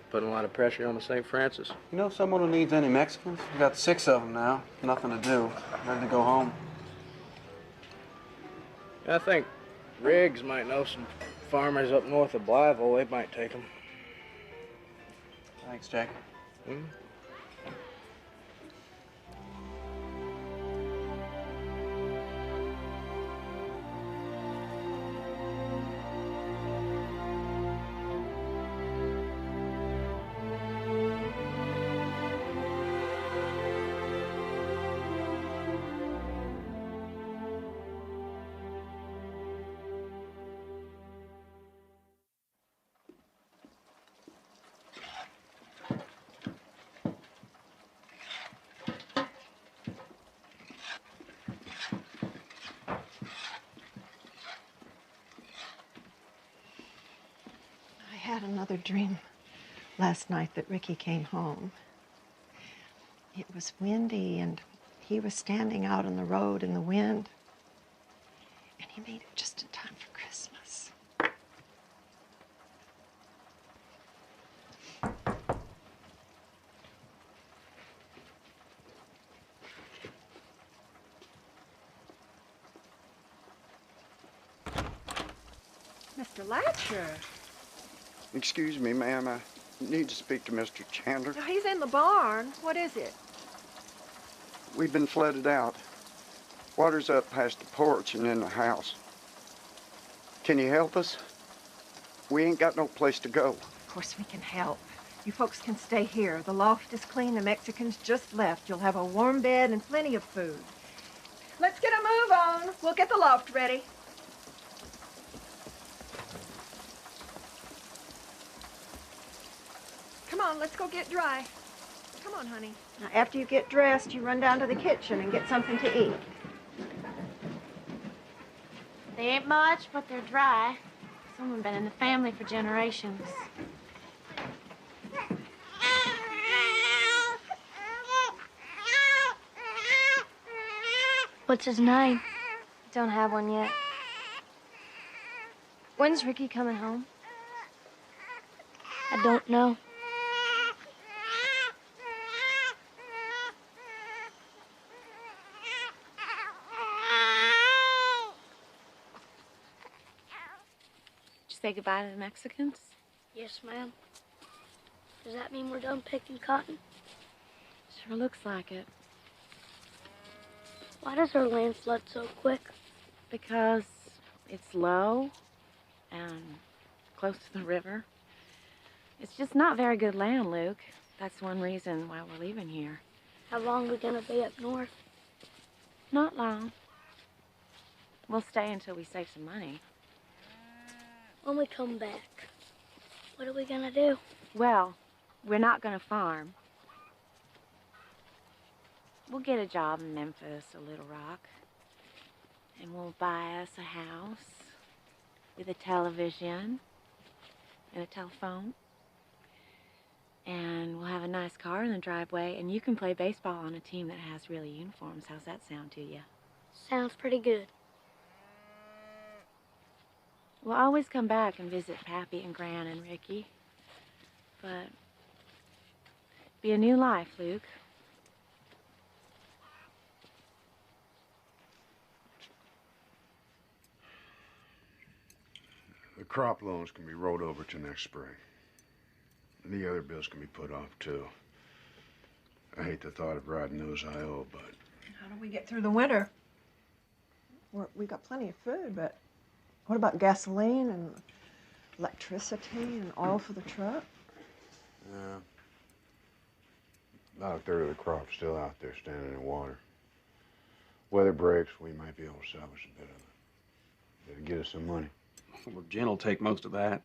putting a lot of pressure on the St. Francis. You know someone who needs any Mexicans? We got 6 of them now. Nothing to do. Ready to go home. I think Riggs might know some farmers up north of Blytheville. They might take them. Thanks, Jackie. Hmm? I had another dream last night that Ricky came home. It was windy, and he was standing out on the road in the wind. And he made it just in time for Christmas. Mr. Latcher. Excuse me, ma'am. I need to speak to Mr. Chandler. No, he's in the barn. What is it? We've been flooded out. Water's up past the porch and in the house. Can you help us? We ain't got no place to go. Of course we can help. You folks can stay here. The loft is clean. The Mexicans just left. You'll have a warm bed and plenty of food. Let's get a move on. We'll get the loft ready. Come on, let's go get dry. Come on, honey. Now, after you get dressed, you run down to the kitchen and get something to eat. They ain't much, but they're dry. Someone been in the family for generations. What's his name? Don't have one yet. When's Ricky coming home? I don't know. Did you say goodbye to the Mexicans? Yes, ma'am. Does that mean we're done picking cotton? Sure looks like it. Why does our land flood so quick? Because it's low and close to the river. It's just not very good land, Luke. That's one reason why we're leaving here. How long are we gonna be up north? Not long. We'll stay until we save some money. When we come back, what are we gonna do? Well, we're not gonna farm. We'll get a job in Memphis or Little Rock. And we'll buy us a house with a television and a telephone. And we'll have a nice car in the driveway, and you can play baseball on a team that has real uniforms. How's that sound to you? Sounds pretty good. We'll always come back and visit Pappy and Gran and Ricky. But be a new life, Luke. The crop loans can be rolled over to next spring. And the other bills can be put off, too. I hate the thought of riding those I owe, but... How do we get through the winter? We got plenty of food, but what about gasoline and electricity and oil for the truck? Yeah. About a third of the crop's still out there standing in water. Weather breaks, we might be able to salvage a bit of it. It'll get us some money. Well, Jen will take most of that.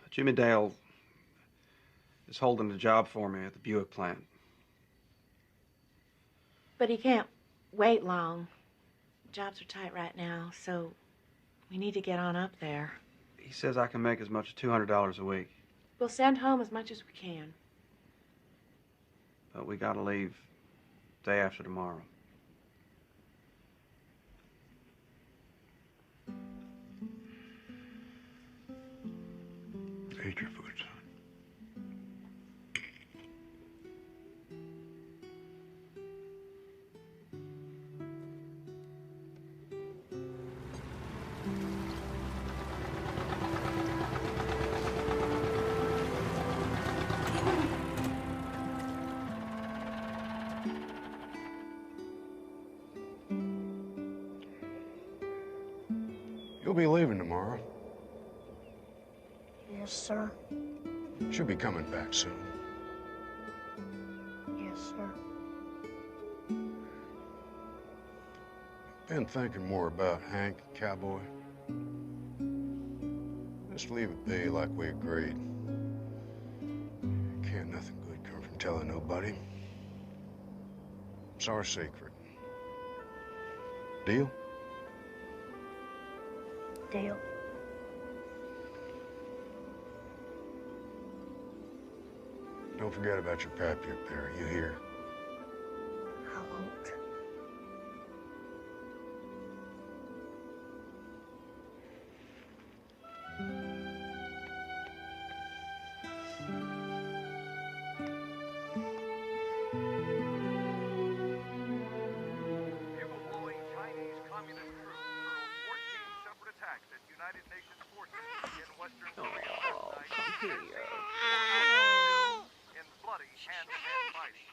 Jimmy Dale is holding a job for me at the Buick plant. But he can't wait long. Jobs are tight right now, so we need to get on up there. He says I can make as much as $200 a week. We'll send home as much as we can. But we gotta leave day after tomorrow. Eat your food, son. You'll be leaving tomorrow. Yes, sir. Should be coming back soon. Yes, sir. Been thinking more about Hank, cowboy. Just leave it be like we agreed. Can't nothing good come from telling nobody. It's our secret. Deal? Deal. Don't forget about your pappy up there, you hear? I won't. Overflowing Chinese communist troops hurled hand-to-hand fighting.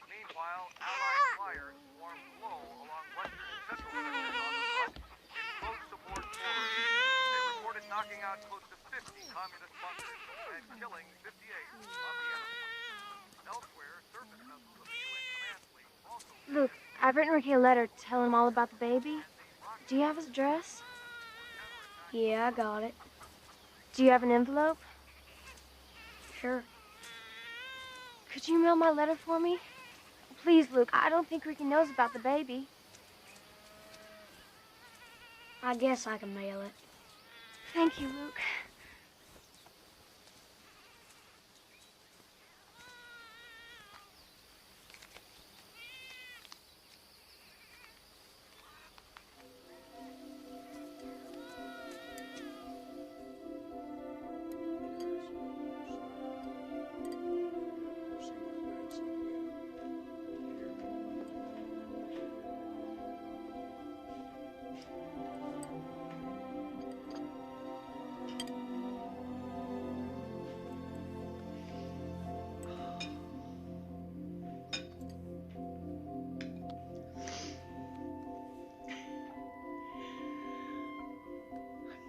Meanwhile, Allied flyers swarmed low along western and central sectors on the front in close support forward. They reported knocking out close to 50 communist bunkers and killing 58 of the enemy. Elsewhere, surface vessels of the UN command fleet also... Luke, I've written Ricky a letter telling him all about the baby. Do you have his address? Yeah, I got it. Do you have an envelope? Sure. Could you mail my letter for me? Please, Luke, I don't think Ricky knows about the baby. I guess I can mail it. Thank you, Luke.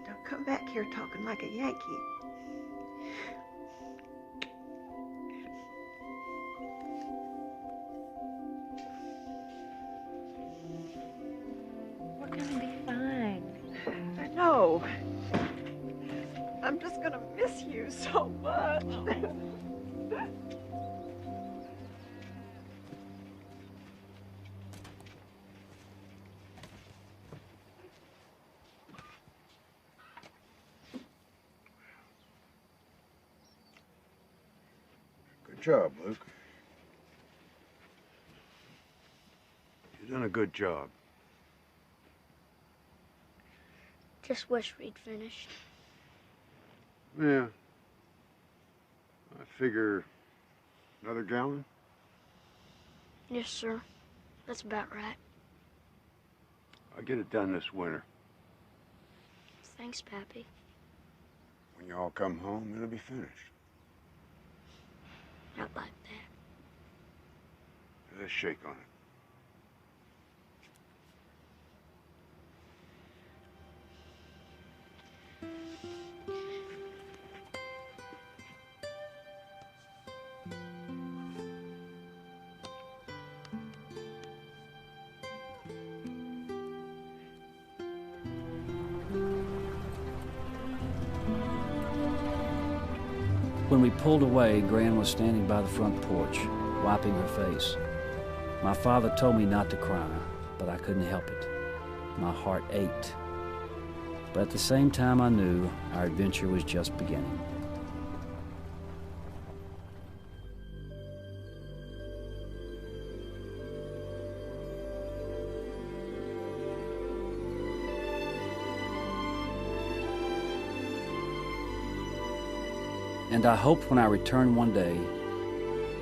Don't come back here talking like a Yankee. We're gonna be fine. I know. I'm just gonna miss you so much. Good job, Luke. You've done a good job. Just wish we'd finished. Yeah. I figure another gallon? Yes, sir. That's about right. I'll get it done this winter. Thanks, Pappy. When you all come home, it'll be finished. Not like that. Let's shake on it. When we pulled away, Gran was standing by the front porch, wiping her face. My father told me not to cry, but I couldn't help it. My heart ached. But at the same time, I knew our adventure was just beginning. And I hoped when I returned one day,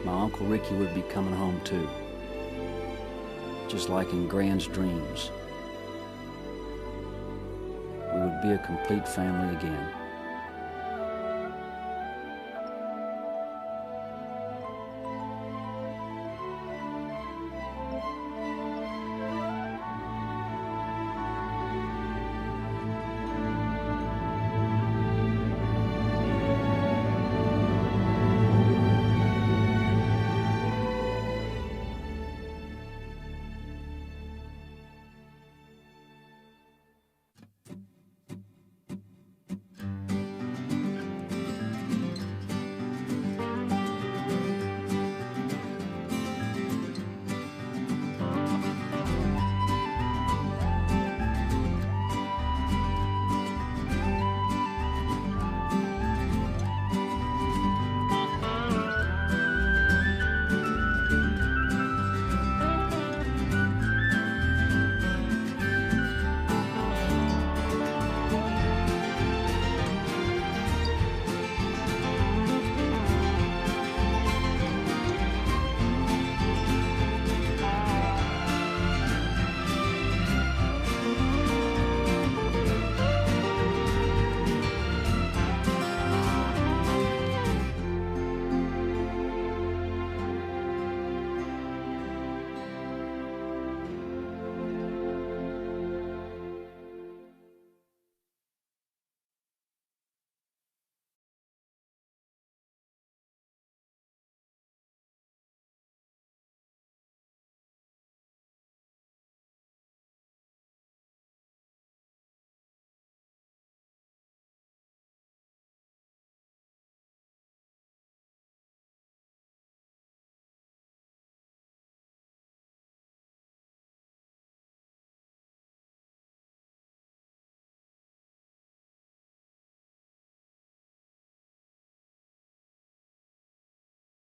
my Uncle Ricky would be coming home too. Just like in Gran's dreams. We would be a complete family again.